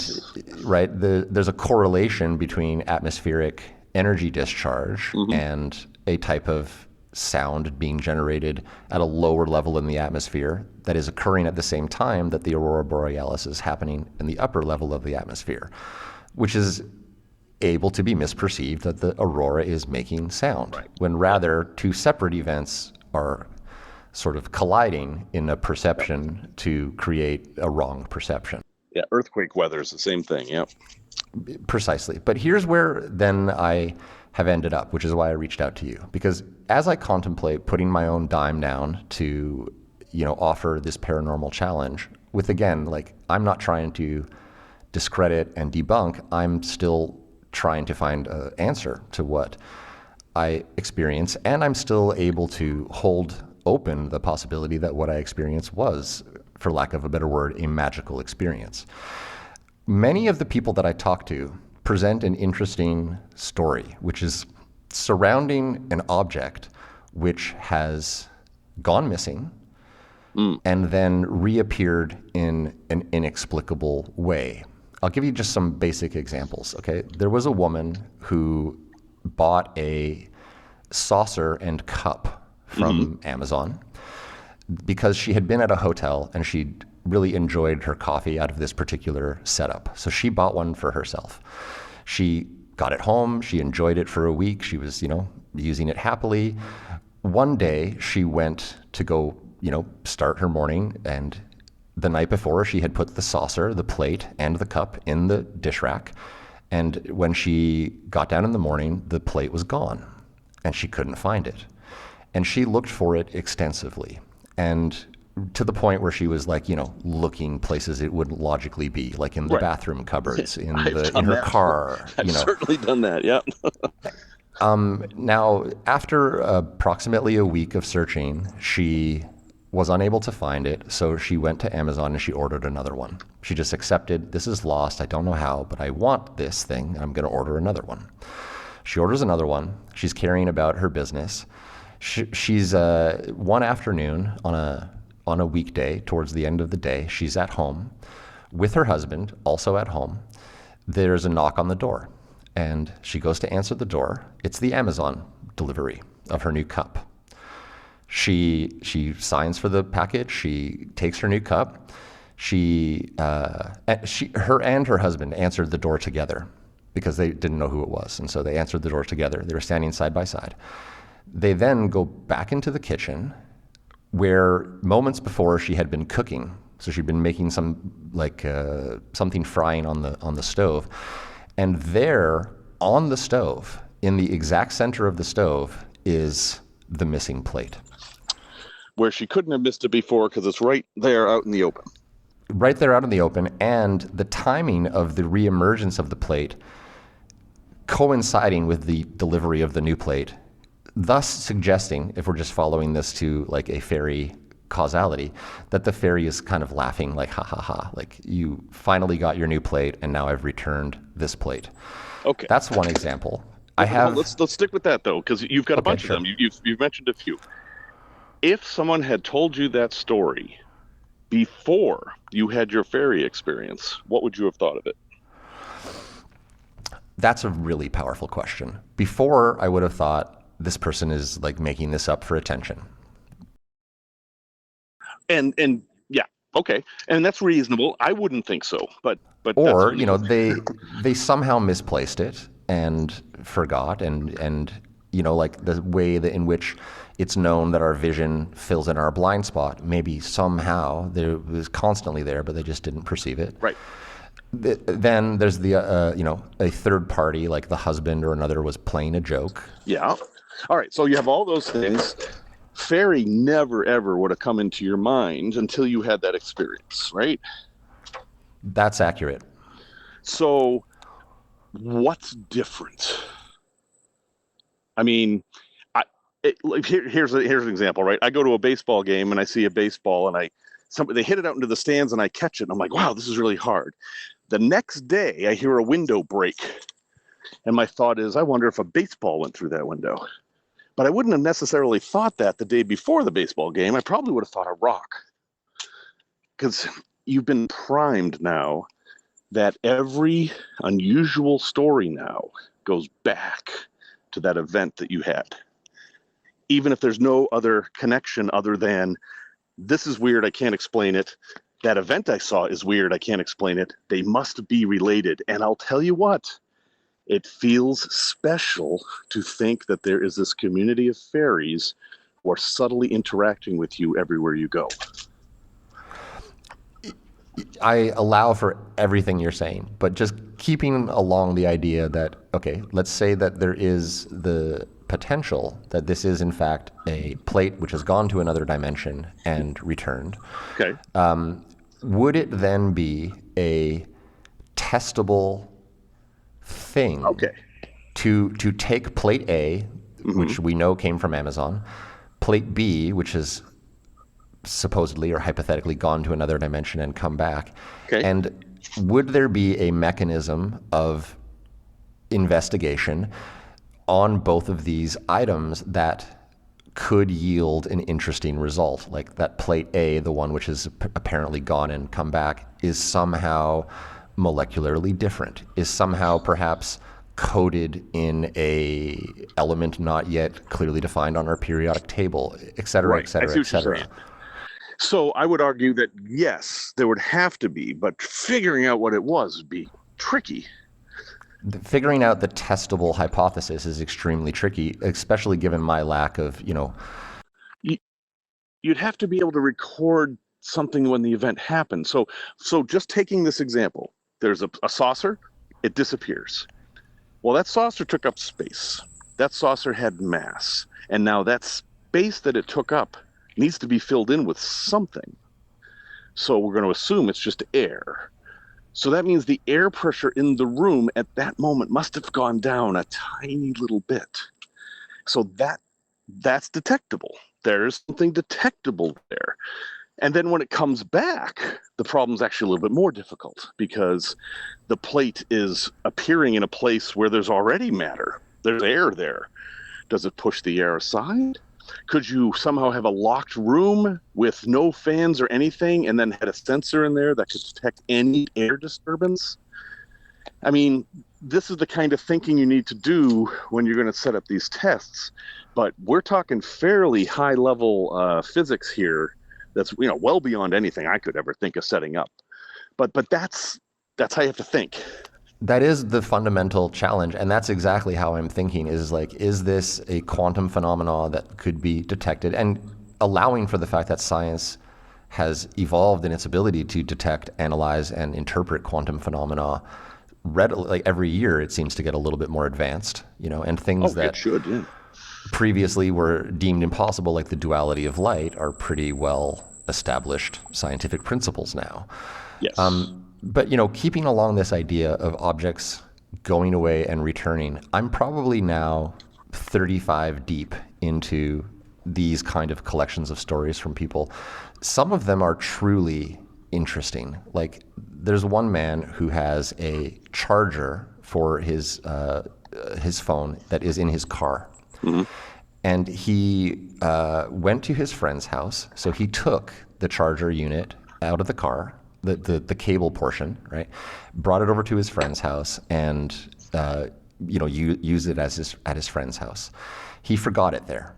right, there's a correlation between atmospheric energy discharge and a type of sound being generated at a lower level in the atmosphere that is occurring at the same time that the Aurora Borealis is happening in the upper level of the atmosphere, which is able to be misperceived that the aurora is making sound, when rather two separate events are sort of colliding in a perception to create a wrong perception. Yeah, earthquake weather is the same thing, Precisely. But here's where then I have ended up, which is why I reached out to you. Because as I contemplate putting my own dime down to, offer this paranormal challenge, with again, I'm not trying to discredit and debunk, I'm still trying to find an answer to what I experience, and I'm still able to hold open the possibility that what I experienced was, for lack of a better word, a magical experience. Many of the people that I talk to present an interesting story, which is surrounding an object which has gone missing and then reappeared in an inexplicable way. I'll give you just some basic examples, okay? There was a woman who bought a saucer and cup from Amazon because she had been at a hotel and she'd really enjoyed her coffee out of this particular setup. So she bought one for herself. She got it home. She enjoyed it for a week. She was, using it happily. One day she went to go, start her morning, and the night before, she had put the saucer, the plate, and the cup in the dish rack. And when she got down in the morning, the plate was gone, and she couldn't find it. And she looked for it extensively, and to the point where she was looking places it wouldn't logically be, like in the bathroom cupboards, in her car. I've certainly done that, yeah. Now, after approximately a week of searching, she was unable to find it, so she went to Amazon and she ordered another one. She just accepted, this is lost, I don't know how, but I want this thing, and I'm going to order another one. She orders another one. She's carrying about her business. She's one afternoon on a weekday, towards the end of the day, she's at home with her husband, also at home. There's a knock on the door, and she goes to answer the door. It's the Amazon delivery of her new cup. She signs for the package. She takes her new cup. Her and her husband answered the door together because they didn't know who it was, and so they answered the door together. They were standing side by side. They then go back into the kitchen, where moments before she had been cooking. So she'd been making something frying on the stove, and there on the stove, in the exact center of the stove, is the missing plate. Where she couldn't have missed it before because it's right there out in the open. Right there out in the open, and the timing of the reemergence of the plate coinciding with the delivery of the new plate, thus suggesting, if we're just following this to a fairy causality, that the fairy is kind of laughing ha ha ha, you finally got your new plate and now I've returned this plate. Okay. That's one example. Let's stick with that though, because you've got a bunch of them. You've mentioned a few. If someone had told you that story before you had your fairy experience, what would you have thought of it? That's a really powerful question. Before, I would have thought this person is making this up for attention. And yeah, okay, and that's reasonable. I wouldn't think so, but or they somehow misplaced it and forgot, and the way in which it's known that our vision fills in our blind spot. Maybe somehow it was constantly there, but they just didn't perceive it. Right. Then there's the, a third party, like the husband or another was playing a joke. Yeah. All right. So you have all those things. Fairy never, ever would have come into your mind until you had that experience, right? That's accurate. So what's different? I mean, here's an example, right? I go to a baseball game and I see a baseball and they hit it out into the stands and I catch it and I'm like, wow, this is really hard. The next day I hear a window break and my thought is, I wonder if a baseball went through that window. But I wouldn't have necessarily thought that the day before the baseball game. I probably would have thought a rock. Because you've been primed now that every unusual story now goes back to that event that you had. Even if there's no other connection other than, this is weird, I can't explain it. That event I saw is weird, I can't explain it. They must be related. And I'll tell you what, it feels special to think that there is this community of fairies who are subtly interacting with you everywhere you go. I allow for everything you're saying, but just keeping along the idea that, okay, let's say that there is the potential that this is in fact a plate which has gone to another dimension and returned. Okay. Would it then be a testable thing to take plate A, which we know came from Amazon, plate B, which has supposedly or hypothetically gone to another dimension and come back, and would there be a mechanism of investigation on both of these items that could yield an interesting result? Like that plate A, the one which has apparently gone and come back, is somehow molecularly different, is somehow perhaps coded in a element not yet clearly defined on our periodic table, et cetera, et cetera, et cetera. So I would argue that yes, there would have to be, but figuring out what it was would be tricky. Figuring out the testable hypothesis is extremely tricky, especially given my lack of, You'd have to be able to record something when the event happened. So just taking this example, there's a saucer, it disappears. Well, that saucer took up space. That saucer had mass. And now that space that it took up needs to be filled in with something. So we're going to assume it's just air. So that means the air pressure in the room at that moment must have gone down a tiny little bit. So that's detectable. There's something detectable there. And then when it comes back, the problem's actually a little bit more difficult because the plate is appearing in a place where there's already matter. There's air there. Does it push the air aside? Could you somehow have a locked room with no fans or anything and then had a sensor in there that could detect any air disturbance? I mean, this is the kind of thinking you need to do when you're going to set up these tests. But we're talking fairly high level physics here. That's well beyond anything I could ever think of setting up. But that's how you have to think. That is the fundamental challenge, and that's exactly how I'm thinking, is this a quantum phenomena that could be detected? And allowing for the fact that science has evolved in its ability to detect, analyze, and interpret quantum phenomena readily, like every year it seems to get a little bit more advanced, and things that previously were deemed impossible, like the duality of light, are pretty well established scientific principles now. Yes. But, keeping along this idea of objects going away and returning, I'm probably now 35 deep into these kind of collections of stories from people. Some of them are truly interesting. Like, there's one man who has a charger for his phone that is in his car. Mm-hmm. And he went to his friend's house. So he took the charger unit out of the car, the cable portion, right? Brought it over to his friend's house and used it at his friend's house. He forgot it there,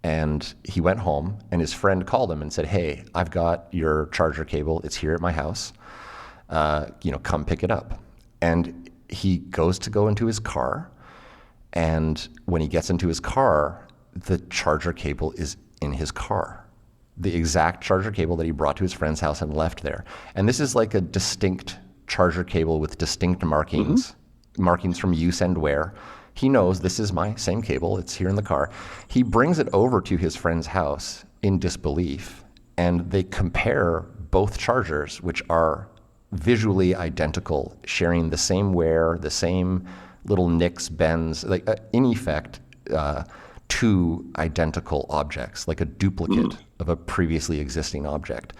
and he went home. And his friend called him and said, "Hey, I've got your charger cable. It's here at my house. Come pick it up." And he goes to go into his car, and when he gets into his car, the charger cable is in his car. The exact charger cable that he brought to his friend's house and left there. And this is like a distinct charger cable with distinct markings, markings from use and wear. He knows this is my same cable, it's here in the car. He brings it over to his friend's house in disbelief, and they compare both chargers, which are visually identical, sharing the same wear, the same little nicks, bends, like in effect, two identical objects, like a duplicate of a previously existing object.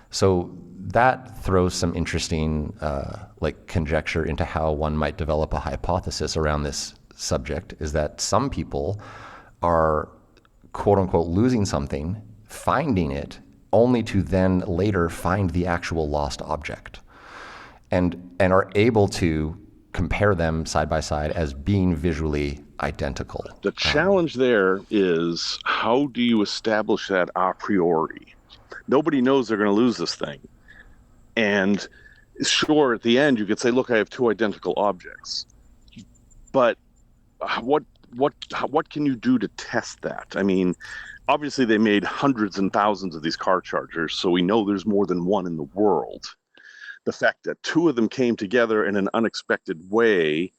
So that throws some interesting like conjecture into how one might develop a hypothesis around this subject, is that some people are quote unquote losing something, finding it, only to then later find the actual lost object, and are able to compare them side by side as being visually identical. The challenge there is, how do you establish that a priori? Nobody knows they're going to lose this thing. And sure, at the end, you could say, look, I have two identical objects. But what can you do to test that? I mean, obviously they made hundreds and thousands of these car chargers, so we know there's more than one in the world. The fact that two of them came together in an unexpected way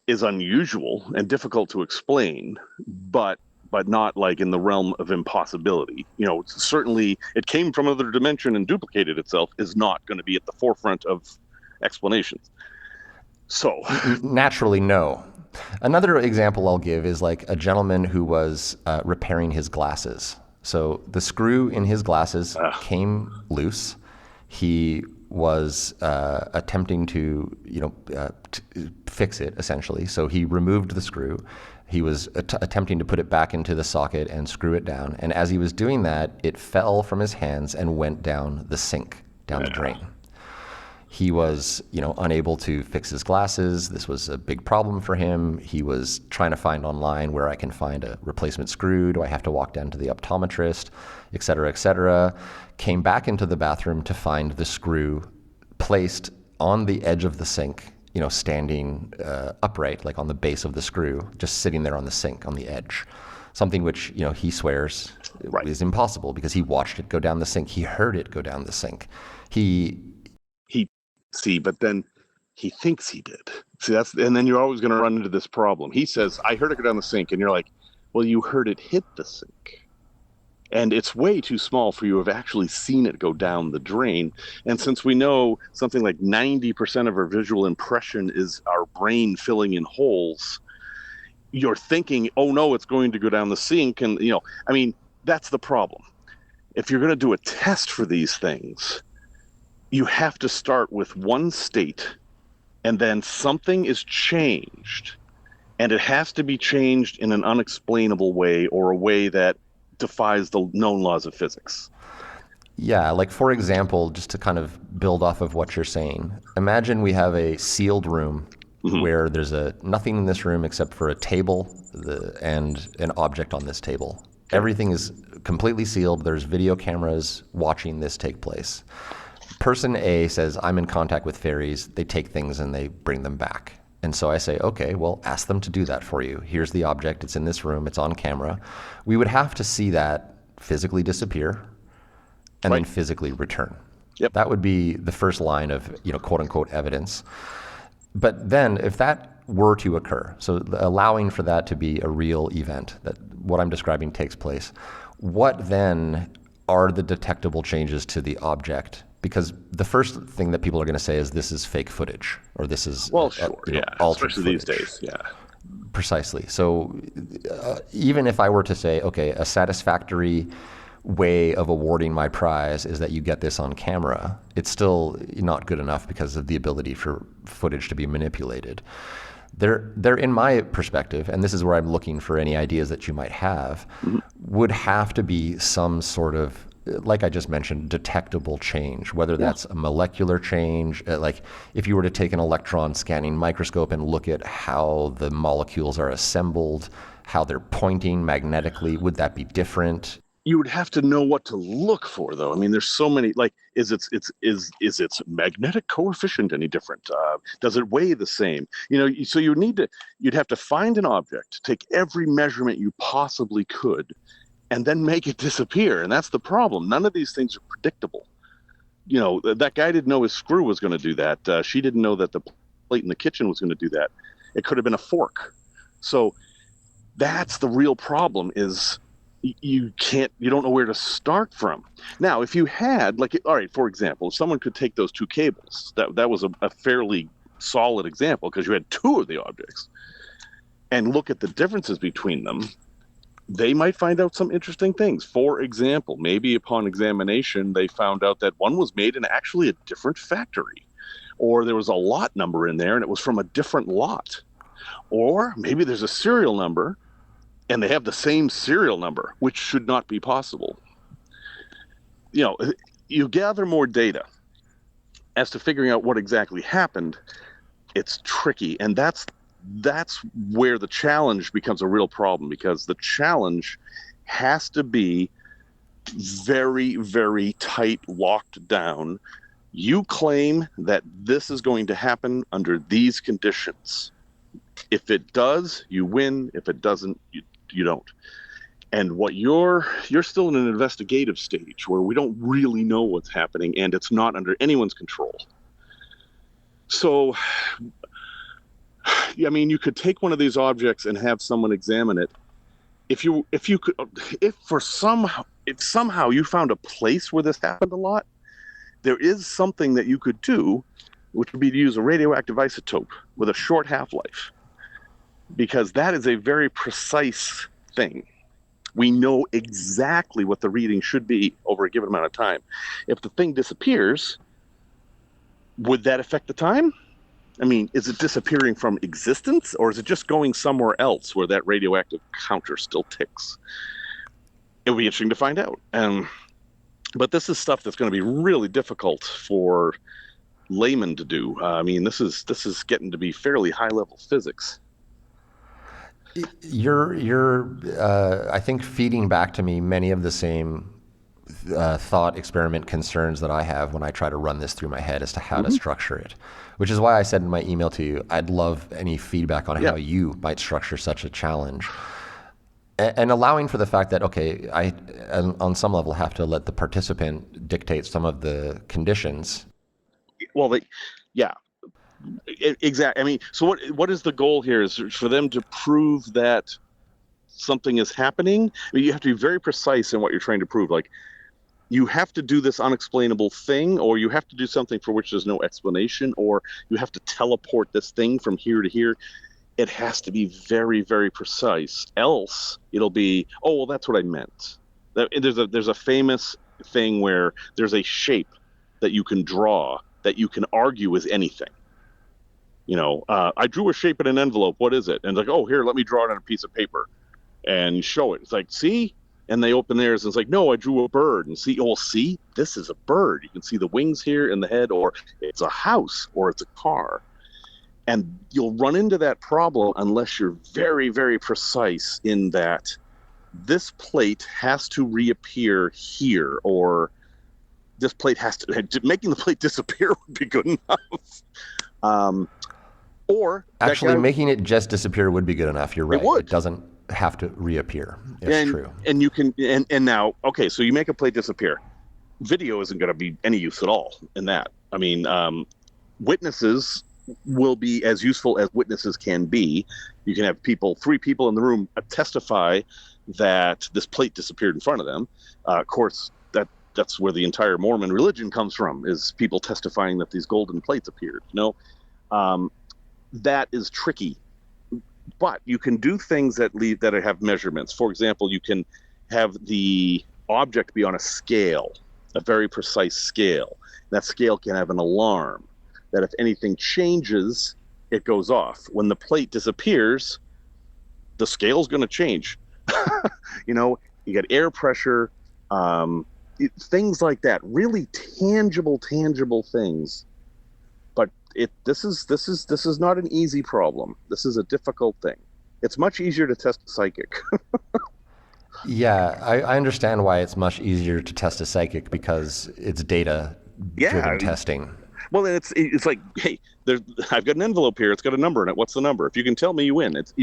is unusual and difficult to explain, but not like in the realm of impossibility. You know, certainly it came from another dimension and duplicated itself is not going to be at the forefront of explanations. So naturally, no. Another example I'll give is like a gentleman who was repairing his glasses. So the screw in his glasses came loose. He was attempting to, fix it essentially. So he removed the screw. He was attempting to put it back into the socket and screw it down. And as he was doing that, it fell from his hands and went down the sink, down the drain. He was, unable to fix his glasses. This was a big problem for him. He was trying to find online where I can find a replacement screw. Do I have to walk down to the optometrist, et cetera, et cetera. Came back into the bathroom to find the screw placed on the edge of the sink, standing upright, like on the base of the screw, just sitting there on the sink, on the edge. Something which, he swears is impossible because he watched it go down the sink. He heard it go down the sink. But then he thinks he did. And then you're always going to run into this problem. He says, I heard it go down the sink. And you're like, well, you heard it hit the sink. And it's way too small for you to have actually seen it go down the drain. And since we know something like 90% of our visual impression is our brain filling in holes, you're thinking, oh no, it's going to go down the sink. And, that's the problem. If you're going to do a test for these things, you have to start with one state, and then something is changed, and it has to be changed in an unexplainable way, or a way that defies the known laws of physics. Yeah, like for example, just to kind of build off of what you're saying, imagine we have a sealed room where there's nothing in this room except for a table and an object on this table. Everything is completely sealed. There's video cameras watching this take place. Person A says, I'm in contact with fairies. They take things and they bring them back. And so I say, okay, well, ask them to do that for you. Here's the object. It's in this room. It's on camera. We would have to see that physically disappear and then physically return. Yep. That would be the first line of, quote unquote evidence. But then if that were to occur, so allowing for that to be a real event, that what I'm describing takes place, what then are the detectable changes to the object? Because the first thing that people are going to say is this is fake footage, or this is altered especially footage. These days, yeah. Precisely. So even if I were to say, okay, a satisfactory way of awarding my prize is that you get this on camera, it's still not good enough because of the ability for footage to be manipulated. There, in my perspective, and this is where I'm looking for any ideas that you might have, would have to be some sort of, like I just mentioned, detectable change, whether that's a molecular change, like if you were to take an electron scanning microscope and look at how the molecules are assembled, how they're pointing magnetically, would that be different? you would have to know what to look for, though. I mean, there's so many. Like, is its magnetic coefficient any different? Does it weigh the same? So you'd have to find an object, take every measurement you possibly could, and then make it disappear. And that's the problem. None of these things are predictable. That guy didn't know his screw was going to do that. She didn't know that the plate in the kitchen was going to do that. It could have been a fork. So that's the real problem, is you don't know where to start from. Now, if you had, all right, for example, if someone could take those two cables, that was a fairly solid example, because you had two of the objects, and look at the differences between them, they might find out some interesting things. For example, maybe upon examination, they found out that one was made in actually a different factory, or there was a lot number in there and it was from a different lot, or maybe there's a serial number and they have the same serial number, which should not be possible. You gather more data as to figuring out what exactly happened. It's tricky, and that's where the challenge becomes a real problem, because the challenge has to be very, very tight, locked down. You claim that this is going to happen under these conditions. If it does, you win. If it doesn't, you don't. And what you're still in an investigative stage where we don't really know what's happening, and it's not under anyone's control. So, I mean, you could take one of these objects and have someone examine it. If somehow you found a place where this happened a lot, there is something that you could do, which would be to use a radioactive isotope with a short half-life, because that is a very precise thing. We know exactly what the reading should be over a given amount of time. If the thing disappears, would that affect the time? I mean, is it disappearing from existence, or is it just going somewhere else where that radioactive counter still ticks? It would be interesting to find out. But this is stuff that's going to be really difficult for laymen to do. I mean, this is getting to be fairly high-level physics. You're I think, feeding back to me many of the same thought experiment concerns that I have when I try to run this through my head as to how to structure it, which is why I said in my email to you, I'd love any feedback on how you might structure such a challenge. And allowing for the fact that, okay, I, on some level, have to let the participant dictate some of the conditions. Well, exactly. I mean, so what is the goal here? Is for them to prove that something is happening? I mean, you have to be very precise in what you're trying to prove. Like, you have to do this unexplainable thing, or you have to do something for which there's no explanation, or you have to teleport this thing from here to here. It has to be very, very precise. Else, it'll be, oh, well, that's what I meant. There's a famous thing where there's a shape that you can draw that you can argue is anything. I drew a shape in an envelope. What is it? And it's like, oh, here, let me draw it on a piece of paper and show it. It's like, see? And they open theirs and it's like, no, I drew a bird. And see, this is a bird. You can see the wings here and the head, or it's a house, or it's a car. And you'll run into that problem unless you're very, very precise in that this plate has to reappear here, or this plate has to, making the plate disappear would be good enough. Or actually making it just disappear would be good enough. You're right. It doesn't have to reappear. It's true. And you can, and now, okay, so you make a plate disappear. Video isn't going to be any use at all in that. I mean, witnesses will be as useful as witnesses can be. You can have 3 people in the room testify that this plate disappeared in front of them. Of course, that's where the entire Mormon religion comes from, is people testifying that these golden plates appeared. That is tricky. But you can do things that have measurements. For example, you can have the object be on a scale, a very precise scale. That scale can have an alarm that if anything changes, it goes off. When the plate disappears, the scale's going to change. You get air pressure, things like that. Really tangible things. But this is not an easy problem. This is a difficult thing. It's much easier to test a psychic. Yeah, I understand why it's much easier to test a psychic because it's data-driven testing. Well, it's like, hey, I've got an envelope here. It's got a number in it. What's the number? If you can tell me, you win. It's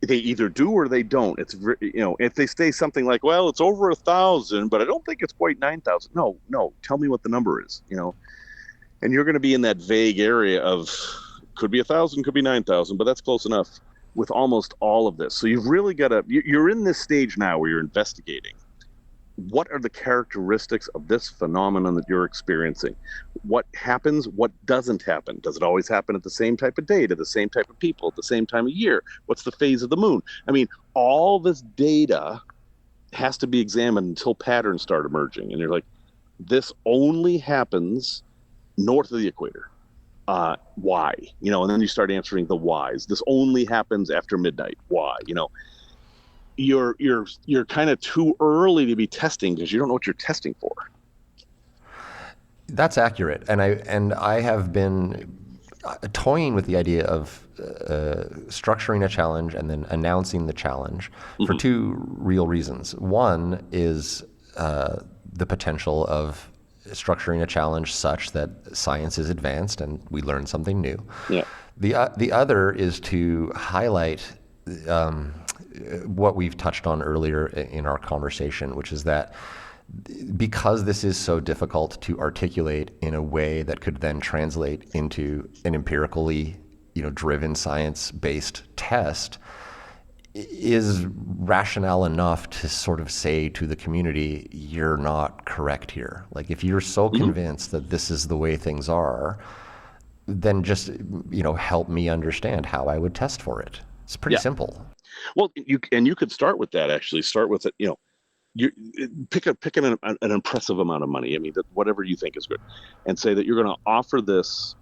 they either do or they don't. It's if they say something like, well, it's over 1,000, but I don't think it's quite 9,000. No, tell me what the number is. And you're going to be in that vague area of could be 1,000, could be 9,000, but that's close enough with almost all of this. So you've really got to. You're in this stage now where you're investigating. What are the characteristics of this phenomenon that you're experiencing? What happens? What doesn't happen? Does it always happen at the same type of day, to the same type of people, at the same time of year? What's the phase of the moon? I mean, all this data has to be examined until patterns start emerging. And you're like, this only happens north of the equator. Why? And then you start answering the whys. This only happens after midnight. Why? You're kind of too early to be testing because you don't know what you're testing for. That's accurate, and I have been toying with the idea of structuring a challenge and then announcing the challenge for two real reasons. One is the potential of structuring a challenge such that science is advanced and we learn something new. Yeah. The other is to highlight what we've touched on earlier in our conversation, which is that because this is so difficult to articulate in a way that could then translate into an empirically, driven science-based test, is rationale enough to sort of say to the community, you're not correct here. Like, if you're so convinced that this is the way things are, then just, help me understand how I would test for it. It's pretty simple. Well, you could start with that. Actually, start with it. You pick an impressive amount of money. I mean, whatever you think is good, and say that you're going to offer this,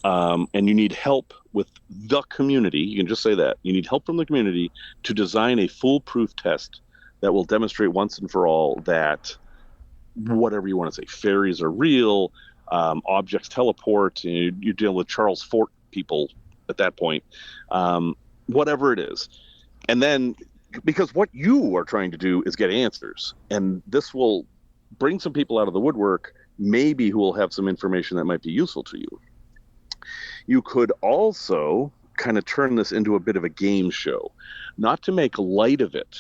and you need help with the community. You can just say that you need help from the community to design a foolproof test that will demonstrate once and for all that whatever you want to say, fairies are real, objects teleport. You're dealing with Charles Fort people at that point. Whatever it is. And then, because what you are trying to do is get answers, and this will bring some people out of the woodwork, maybe who will have some information that might be useful to you. You could also kind of turn this into a bit of a game show, not to make light of it,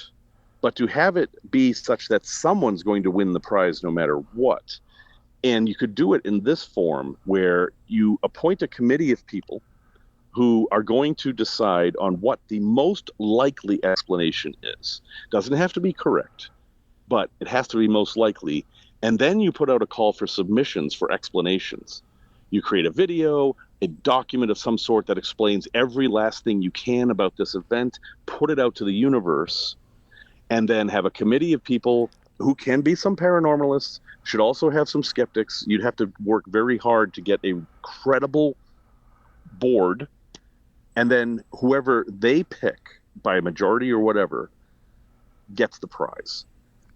but to have it be such that someone's going to win the prize no matter what. And you could do it in this form where you appoint a committee of people who are going to decide on what the most likely explanation is. Doesn't have to be correct, but it has to be most likely. And then you put out a call for submissions for explanations. You create a video, a document of some sort that explains every last thing you can about this event, put it out to the universe, and then have a committee of people who can be some paranormalists, should also have some skeptics. You'd have to work very hard to get a credible board. And then whoever they pick by a majority or whatever gets the prize.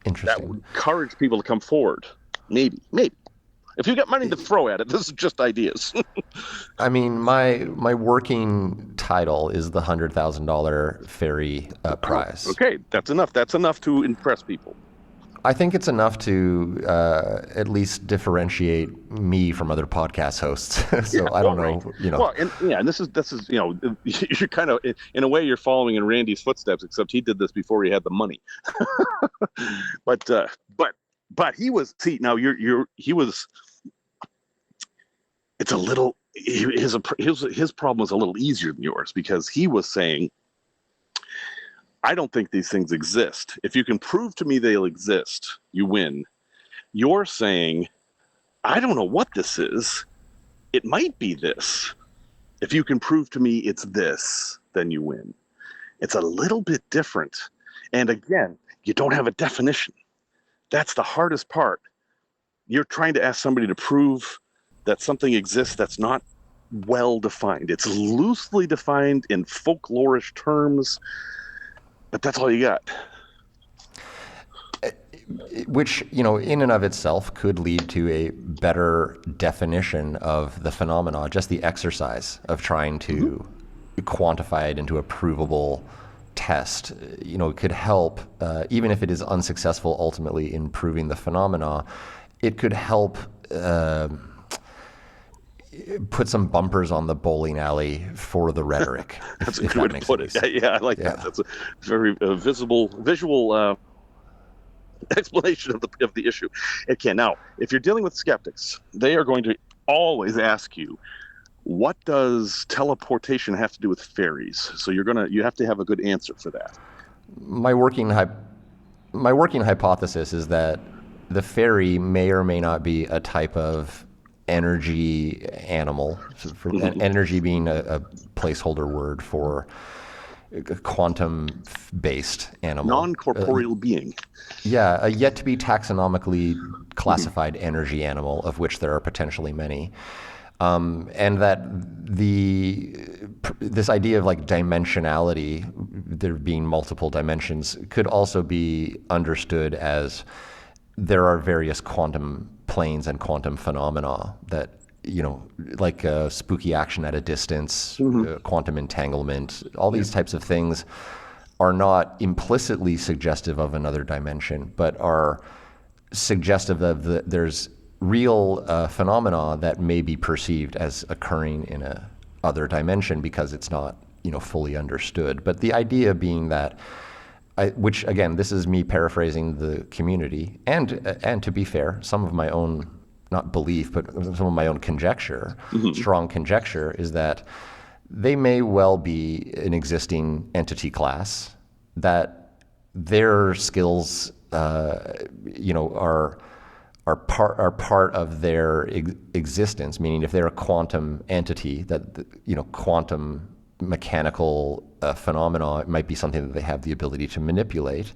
Interesting. That would encourage people to come forward. Maybe. If you got money to throw at it, this is just ideas. I mean, my working title is the $100,000 fairy prize. Okay, that's enough. That's enough to impress people. I think it's enough to at least differentiate me from other podcast hosts. So I don't know, Well, and this is you're kind of in a way you're following in Randy's footsteps, except he did this before he had the money. But he was now he was. It's a little his problem was a little easier than yours because he was saying, I don't think these things exist. If you can prove to me they'll exist, you win. You're saying, I don't know what this is. It might be this. If you can prove to me it's this, then you win. It's a little bit different. And again, you don't have a definition. That's the hardest part. You're trying to ask somebody to prove that something exists that's not well defined. It's loosely defined in folklorish terms, but that's all you got. Which, in and of itself could lead to a better definition of the phenomena, just the exercise of trying to quantify it into a provable test, could help, even if it is unsuccessful ultimately in proving the phenomena, it could help put some bumpers on the bowling alley for the rhetoric. That's a good way to put it. Yeah, I like that. That's a very visual explanation of the issue. It can. Now, if you're dealing with skeptics, they are going to always ask you, what does teleportation have to do with fairies? So you have to have a good answer for that. My working hypothesis is that the fairy may or may not be a type of energy animal, energy being a placeholder word for a quantum-based animal. Non-corporeal being. Yeah, a yet-to-be taxonomically classified energy animal, of which there are potentially many. And that this idea of like dimensionality, there being multiple dimensions, could also be understood as there are various quantum planes and quantum phenomena that, like spooky action at a distance, quantum entanglement, all these types of things are not implicitly suggestive of another dimension, but are suggestive of there's real phenomena that may be perceived as occurring in a other dimension because it's not, fully understood. But the idea being that, which again, this is me paraphrasing the community, and to be fair, some of my own, not belief, but some of my own conjecture, strong conjecture, is that they may well be an existing entity class, that their skills, are part of their existence. Meaning, if they're a quantum entity, that quantum mechanical phenomena, it might be something that they have the ability to manipulate.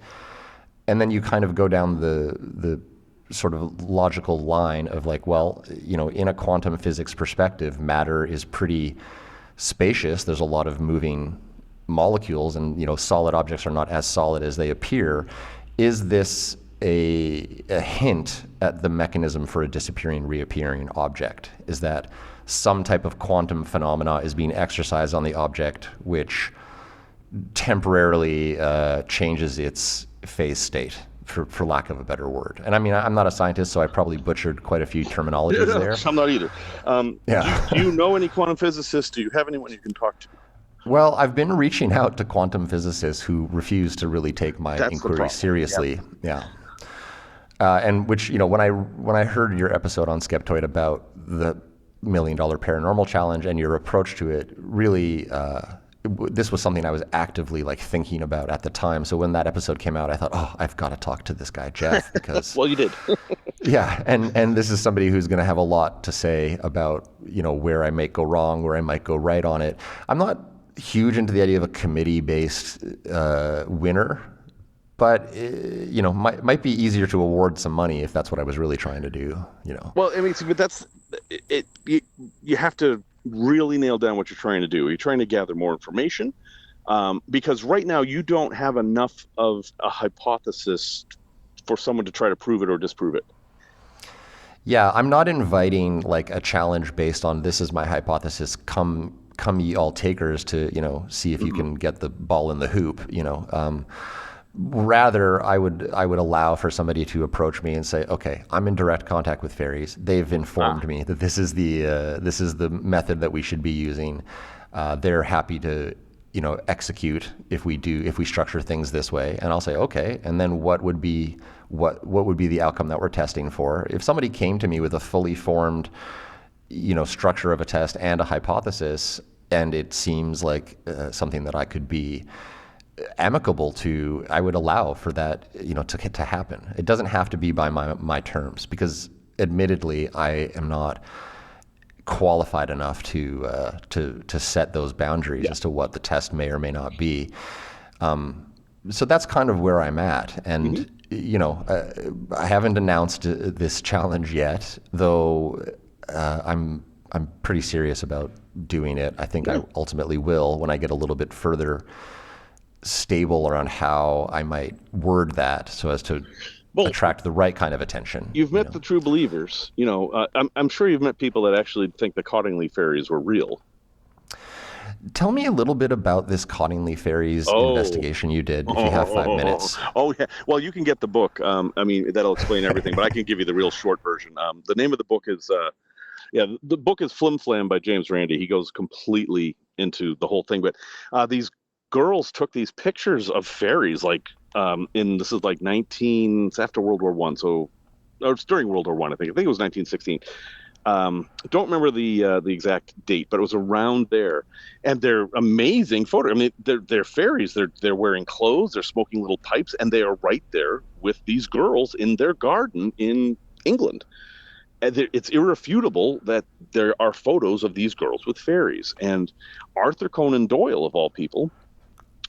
And then you kind of go down the sort of logical line of like, well, in a quantum physics perspective, matter is pretty spacious. There's a lot of moving molecules, and solid objects are not as solid as they appear. Is this a hint at the mechanism for a disappearing, reappearing object? Is that some type of quantum phenomena is being exercised on the object, which temporarily changes its phase state, for lack of a better word? And I mean, I'm not a scientist, so I probably butchered quite a few terminologies there. I'm not either. Do you know any quantum physicists? Do you have anyone you can talk to? Well, I've been reaching out to quantum physicists who refuse to really take my inquiry seriously. Yeah. And which, when I heard your episode on Skeptoid about the $1 Million Paranormal Challenge and your approach to it, really, this was something I was actively like thinking about at the time. So when that episode came out, I thought, oh, I've got to talk to this guy, Jeff, because well, you did. Yeah, and this is somebody who's going to have a lot to say about, where I might go wrong, where I might go right on it. I'm not huge into the idea of a committee-based winner, but might be easier to award some money if that's what I was really trying to do. Well, I mean, but that's it. You have to really nail down what you're trying to do. You're trying to gather more information, because right now you don't have enough of a hypothesis for someone to try to prove it or disprove it. Yeah, I'm not inviting like a challenge based on this is my hypothesis. Come ye all takers to see if you can get the ball in the hoop. Rather, I would allow for somebody to approach me and say, okay, I'm in direct contact with fairies. They've informed me that this is the method that we should be using. They're happy to execute if we structure things this way. And I'll say, okay. And then what would be the outcome that we're testing for? If somebody came to me with a fully formed structure of a test and a hypothesis, and it seems like something that I could be amicable to, I would allow for that, to happen. It doesn't have to be by my terms, because admittedly, I am not qualified enough to set those boundaries as to what the test may or may not be. So that's kind of where I'm at, and I haven't announced this challenge yet, though. I'm pretty serious about doing it. I think I ultimately will when I get a little bit further stable around how I might word that so as to attract the right kind of attention. You've met the true believers. I'm sure you've met people that actually think the Cottingley fairies were real. Tell me a little bit about this Cottingley Fairies investigation you did, if you have 5 minutes. Oh, yeah. Well, you can get the book. I mean, that'll explain everything, but I can give you the real short version. The name of the book is, the book is Flim Flam by James Randi. He goes completely into the whole thing. But these girls took these pictures of fairies, like, this is like it's after World War I. So, or it's during World War I, I think. I think it was 1916. Don't remember the exact date, but it was around there, and they're amazing photos. I mean, they're fairies. They're wearing clothes. They're smoking little pipes, and they are right there with these girls in their garden in England. And it's irrefutable that there are photos of these girls with fairies. And Arthur Conan Doyle, of all people,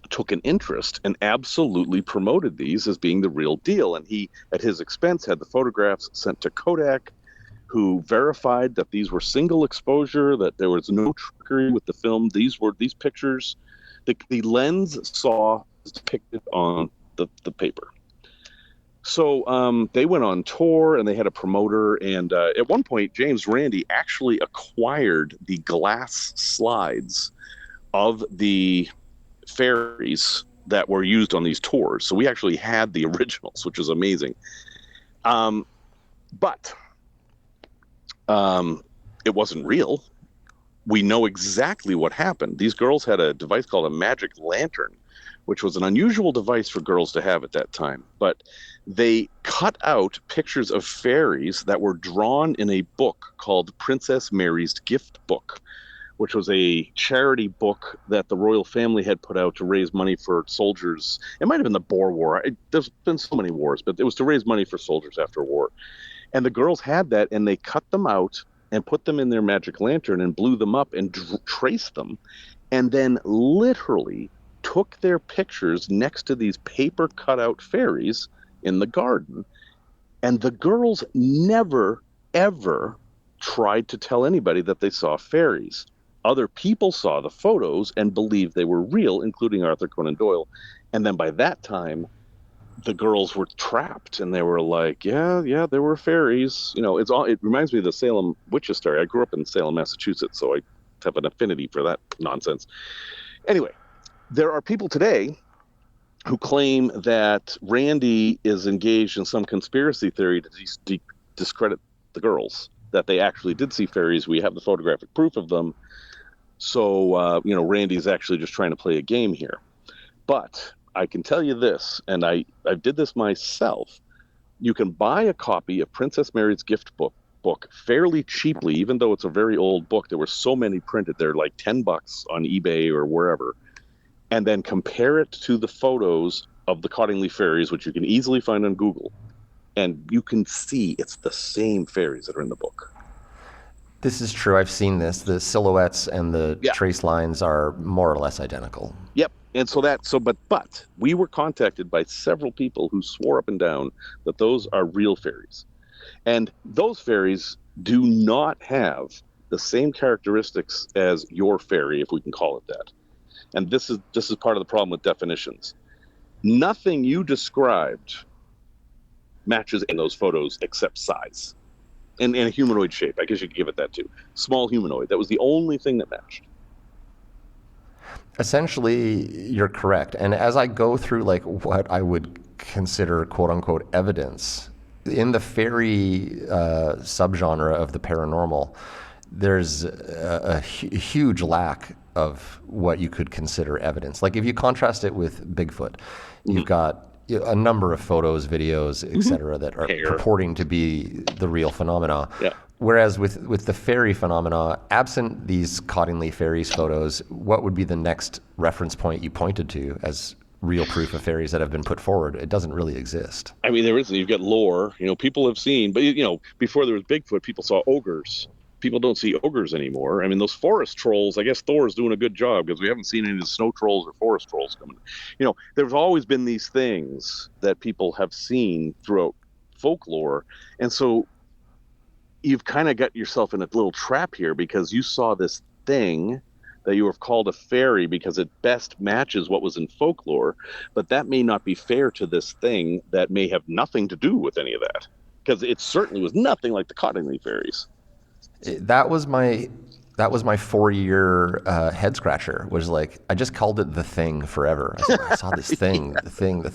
took an interest and absolutely promoted these as being the real deal. And he, at his expense, had the photographs sent to Kodak, who verified that these were single exposure, that there was no trickery with the film. These pictures, the lens saw depicted on the paper. So they went on tour, and they had a promoter. And at one point, James Randi actually acquired the glass slides of the fairies that were used on these tours. So we actually had the originals, which is amazing. But it wasn't real. We know exactly what happened. These girls had a device called a magic lantern, which was an unusual device for girls to have at that time. But they cut out pictures of fairies that were drawn in a book called Princess Mary's Gift Book, which was a charity book that the royal family had put out to raise money for soldiers. It might have been the Boer War. There's been so many wars, but it was to raise money for soldiers after a war. And the girls had that, and they cut them out and put them in their magic lantern and blew them up and traced them, and then literally took their pictures next to these paper cutout fairies in the garden. And the girls never, ever tried to tell anybody that they saw fairies. Other people saw the photos and believed they were real, including Arthur Conan Doyle. And then by that time, the girls were trapped, and they were like, yeah, there were fairies. You know, it reminds me of the Salem witches story. I grew up in Salem, Massachusetts, so I have an affinity for that nonsense. Anyway, there are people today who claim that Randi is engaged in some conspiracy theory to discredit the girls, that they actually did see fairies. We have the photographic proof of them. So, Randy is actually just trying to play a game here. But I can tell you this, and I did this myself. You can buy a copy of Princess Mary's Gift Book fairly cheaply, even though it's a very old book. There were so many printed. They're like $10 on eBay or wherever. And then compare it to the photos of the Cottingley fairies, which you can easily find on Google. And you can see it's the same fairies that are in the book. This is true. I've seen this. The silhouettes and the trace lines are more or less identical. Yep. And but we were contacted by several people who swore up and down that those are real fairies. And those fairies do not have the same characteristics as your fairy, if we can call it that. And this is part of the problem with definitions. Nothing you described matches in those photos except size and a humanoid shape. I guess you could give it that too. Small humanoid. That was the only thing that matched. Essentially, you're correct. And as I go through like what I would consider quote unquote evidence in the fairy subgenre of the paranormal, there's a huge lack of what you could consider evidence. Like if you contrast it with Bigfoot, you've got a number of photos, videos, etc., that are purporting to be the real phenomena. Yeah. Whereas with the fairy phenomena, absent these Cottingley fairies photos, what would be the next reference point you pointed to as real proof of fairies that have been put forward? It doesn't really exist. I mean, there isn't. You've got lore. People have seen, but before there was Bigfoot, people saw ogres. People don't see ogres anymore. I mean, those forest trolls, I guess Thor's doing a good job because we haven't seen any of the snow trolls or forest trolls coming. There's always been these things that people have seen throughout folklore. And so you've kind of got yourself in a little trap here because you saw this thing that you have called a fairy because it best matches what was in folklore, but that may not be fair to this thing that may have nothing to do with any of that because it certainly was nothing like the Cottingley fairies. That was my my 4-year head scratcher. Was like, I just called it the thing forever. I was like, I saw this thing, the thing.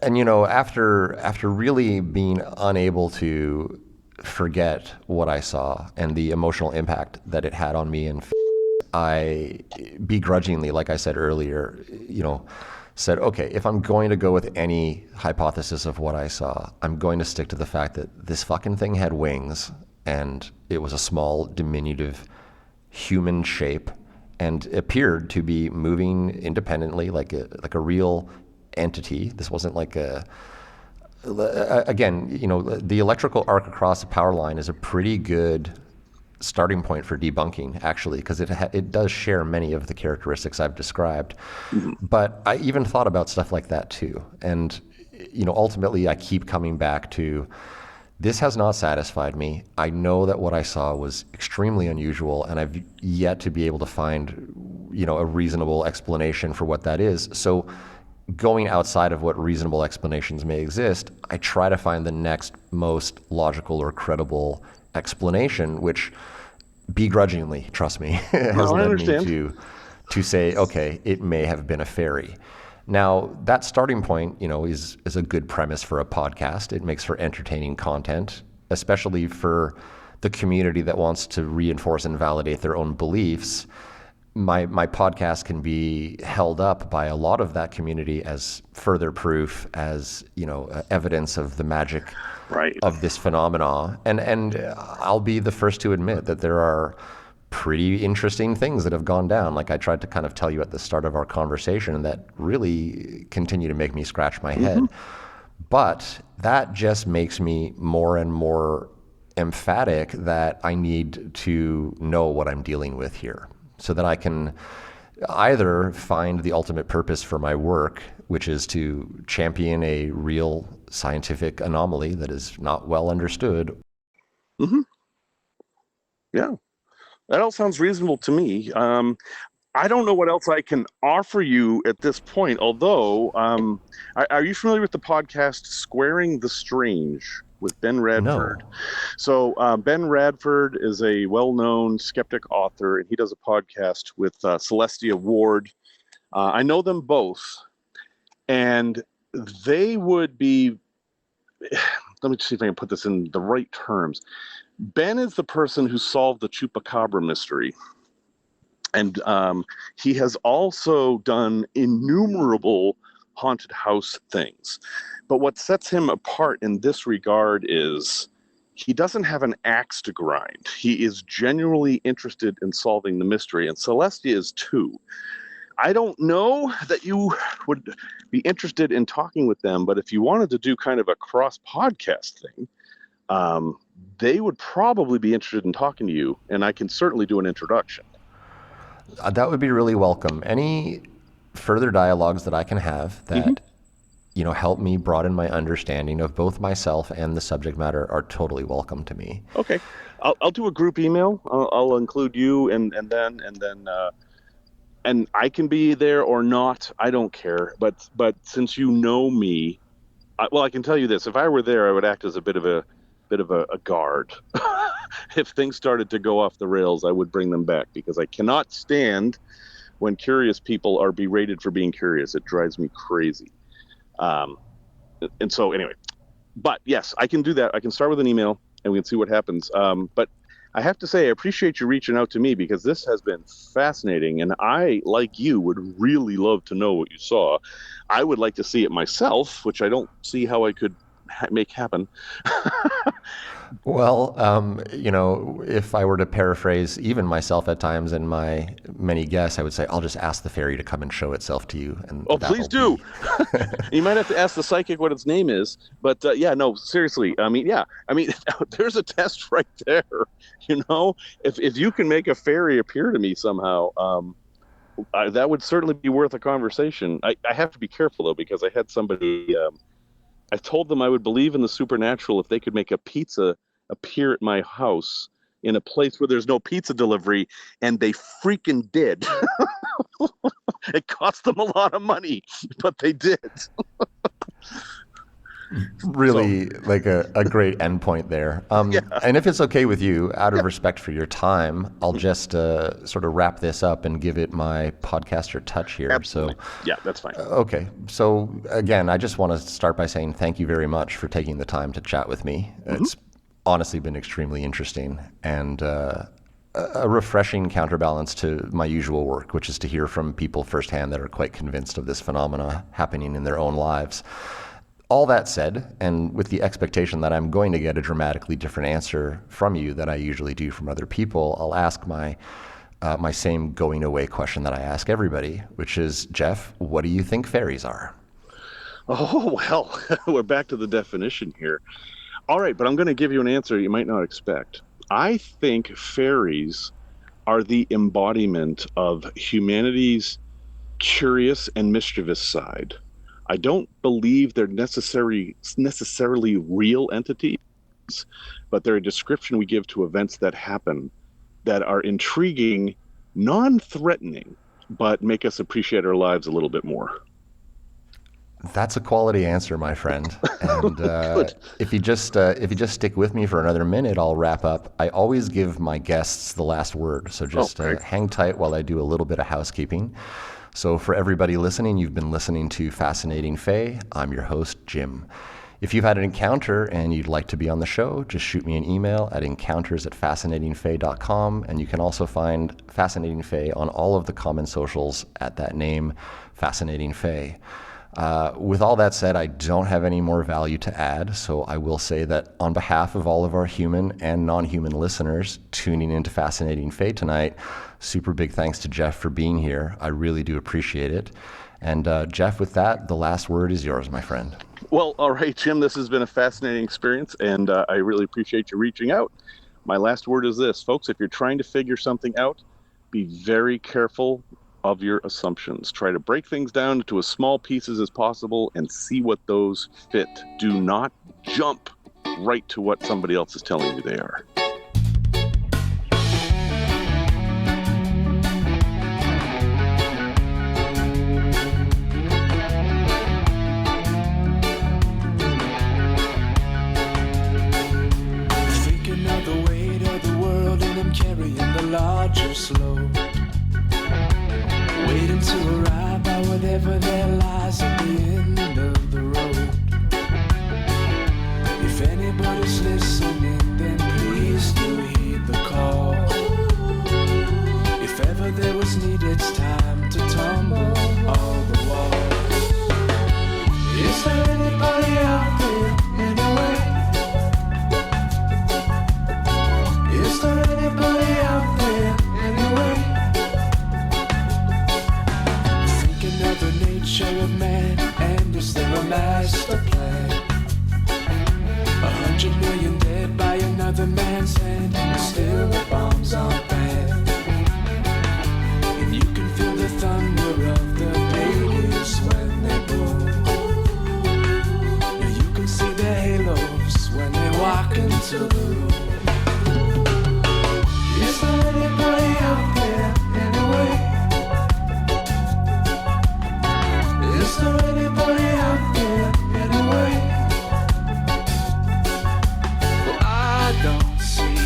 And after really being unable to forget what I saw and the emotional impact that it had on me, and I begrudgingly, like I said earlier, said, okay, if I'm going to go with any hypothesis of what I saw, I'm going to stick to the fact that this fucking thing had wings and it was a small, diminutive human shape and appeared to be moving independently like a real entity. This wasn't like again, the electrical arc across the power line is a pretty good starting point for debunking, actually, because it does share many of the characteristics I've described. But I even thought about stuff like that too. And, ultimately I keep coming back to, this has not satisfied me. I know that what I saw was extremely unusual, and I've yet to be able to find, a reasonable explanation for what that is. So going outside of what reasonable explanations may exist, I try to find the next most logical or credible explanation, which begrudgingly, trust me, has led me to say, okay, it may have been a fairy. Now, that starting point, is a good premise for a podcast. It makes for entertaining content, especially for the community that wants to reinforce and validate their own beliefs. My podcast can be held up by a lot of that community as further proof, as evidence of the magic of this phenomena. And I'll be the first to admit that there are pretty interesting things that have gone down, like I tried to kind of tell you at the start of our conversation, that really continue to make me scratch my head. But that just makes me more and more emphatic that I need to know what I'm dealing with here, so that I can either find the ultimate purpose for my work, which is to champion a real scientific anomaly that is not well understood. Yeah, that all sounds reasonable to me. I don't know what else I can offer you at this point, although, are you familiar with the podcast Squaring the Strange with Ben Radford? No. So Ben Radford is a well-known skeptic author, and he does a podcast with Celestia Ward. I know them both, and they would be, let me see if I can put this in the right terms. Ben is the person who solved the Chupacabra mystery. And he has also done innumerable haunted house things. But what sets him apart in this regard is he doesn't have an axe to grind. He is genuinely interested in solving the mystery, and Celestia is too. I don't know that you would be interested in talking with them, but if you wanted to do kind of a cross-podcast thing, they would probably be interested in talking to you, and I can certainly do an introduction. That would be really welcome. Any further dialogues that I can have that, help me broaden my understanding of both myself and the subject matter are totally welcome to me. Okay. I'll do a group email. I'll include you and then and I can be there or not. I don't care. But since you know me, I can tell you this. If I were there, I would act as a bit of a guard. If things started to go off the rails, I would bring them back, because I cannot stand when curious people are berated for being curious. It drives me crazy. And so anyway, but yes, I can do that. I can start with an email and we can see what happens. But I have to say, I appreciate you reaching out to me, because this has been fascinating. And I, like you, would really love to know what you saw. I would like to see it myself, which I don't see how I could make happen. Well, if I were to paraphrase even myself at times and my many guests, I would say, I'll just ask the fairy to come and show itself to you. And please do. You might have to ask the psychic what its name is, but seriously. There's a test right there. If you can make a fairy appear to me somehow, that would certainly be worth a conversation. I have to be careful though, because I had somebody, I told them I would believe in the supernatural if they could make a pizza appear at my house in a place where there's no pizza delivery, and they freaking did. It cost them a lot of money, but they did. Really like a great endpoint there. And if it's okay with you, out of respect for your time, I'll just sort of wrap this up and give it my podcaster touch here. Absolutely. Yeah, that's fine. Okay. So again, I just want to start by saying thank you very much for taking the time to chat with me. It's honestly been extremely interesting and a refreshing counterbalance to my usual work, which is to hear from people firsthand that are quite convinced of this phenomena happening in their own lives. All that said, and with the expectation that I'm going to get a dramatically different answer from you than I usually do from other people, I'll ask my same going away question that I ask everybody, which is, Jeff, what do you think fairies are? Oh, well, we're back to the definition here. All right, but I'm going to give you an answer you might not expect. I think fairies are the embodiment of humanity's curious and mischievous side. I don't believe they're necessarily real entities, but they're a description we give to events that happen that are intriguing, non-threatening, but make us appreciate our lives a little bit more. That's a quality answer, my friend. And if you just stick with me for another minute, I'll wrap up. I always give my guests the last word, so just hang tight while I do a little bit of housekeeping. So for everybody listening, you've been listening to Fascinating Fae. I'm your host, Jim. If you've had an encounter and you'd like to be on the show, just shoot me an email at encounters@fascinatingfae.com, and you can also find Fascinating Fae on all of the common socials at that name, Fascinating Fae. With all that said, I don't have any more value to add, so I will say that on behalf of all of our human and non-human listeners tuning into Fascinating Fae tonight, super big thanks to Jeff for being here. I really do appreciate it. And Jeff, with that, the last word is yours, my friend. Well, all right, Jim, this has been a fascinating experience, and I really appreciate you reaching out. My last word is this, folks, if you're trying to figure something out, be very careful of your assumptions. Try to break things down into as small pieces as possible and see what those fit. Do not jump right to what somebody else is telling you they are. Thinking of the weight of the world and I'm carrying the largest load. Waiting to arrive by whatever there lies at the end of the road. If anybody's listening, then please do heed the call. If ever there was need, it's time to tumble all the walls. Is there anybody out there anyway? Is there anybody out there anyway? The nature of man, and is there a master plan? 100 million dead by another man's hand, and still the bombs aren't banned. And you can feel the thunder of the babies when they blow. Now you can see their halos when they walk into the room. Is there anybody out there anyway? Is there anybody out there anyway? Well, I don't see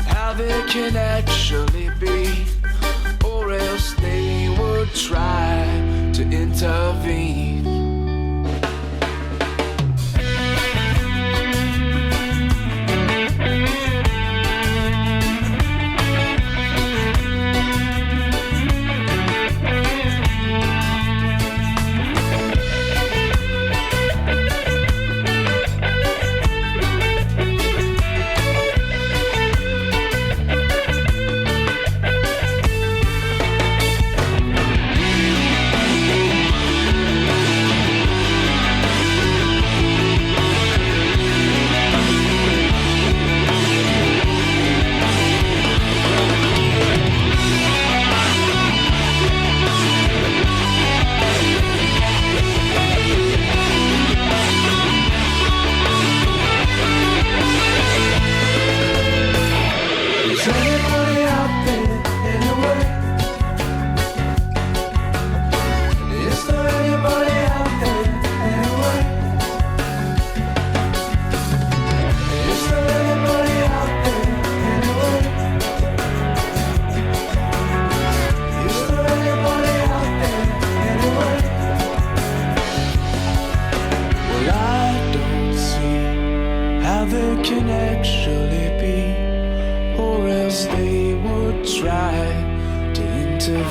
how there can actually be, or else they would try to intervene.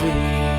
reveal.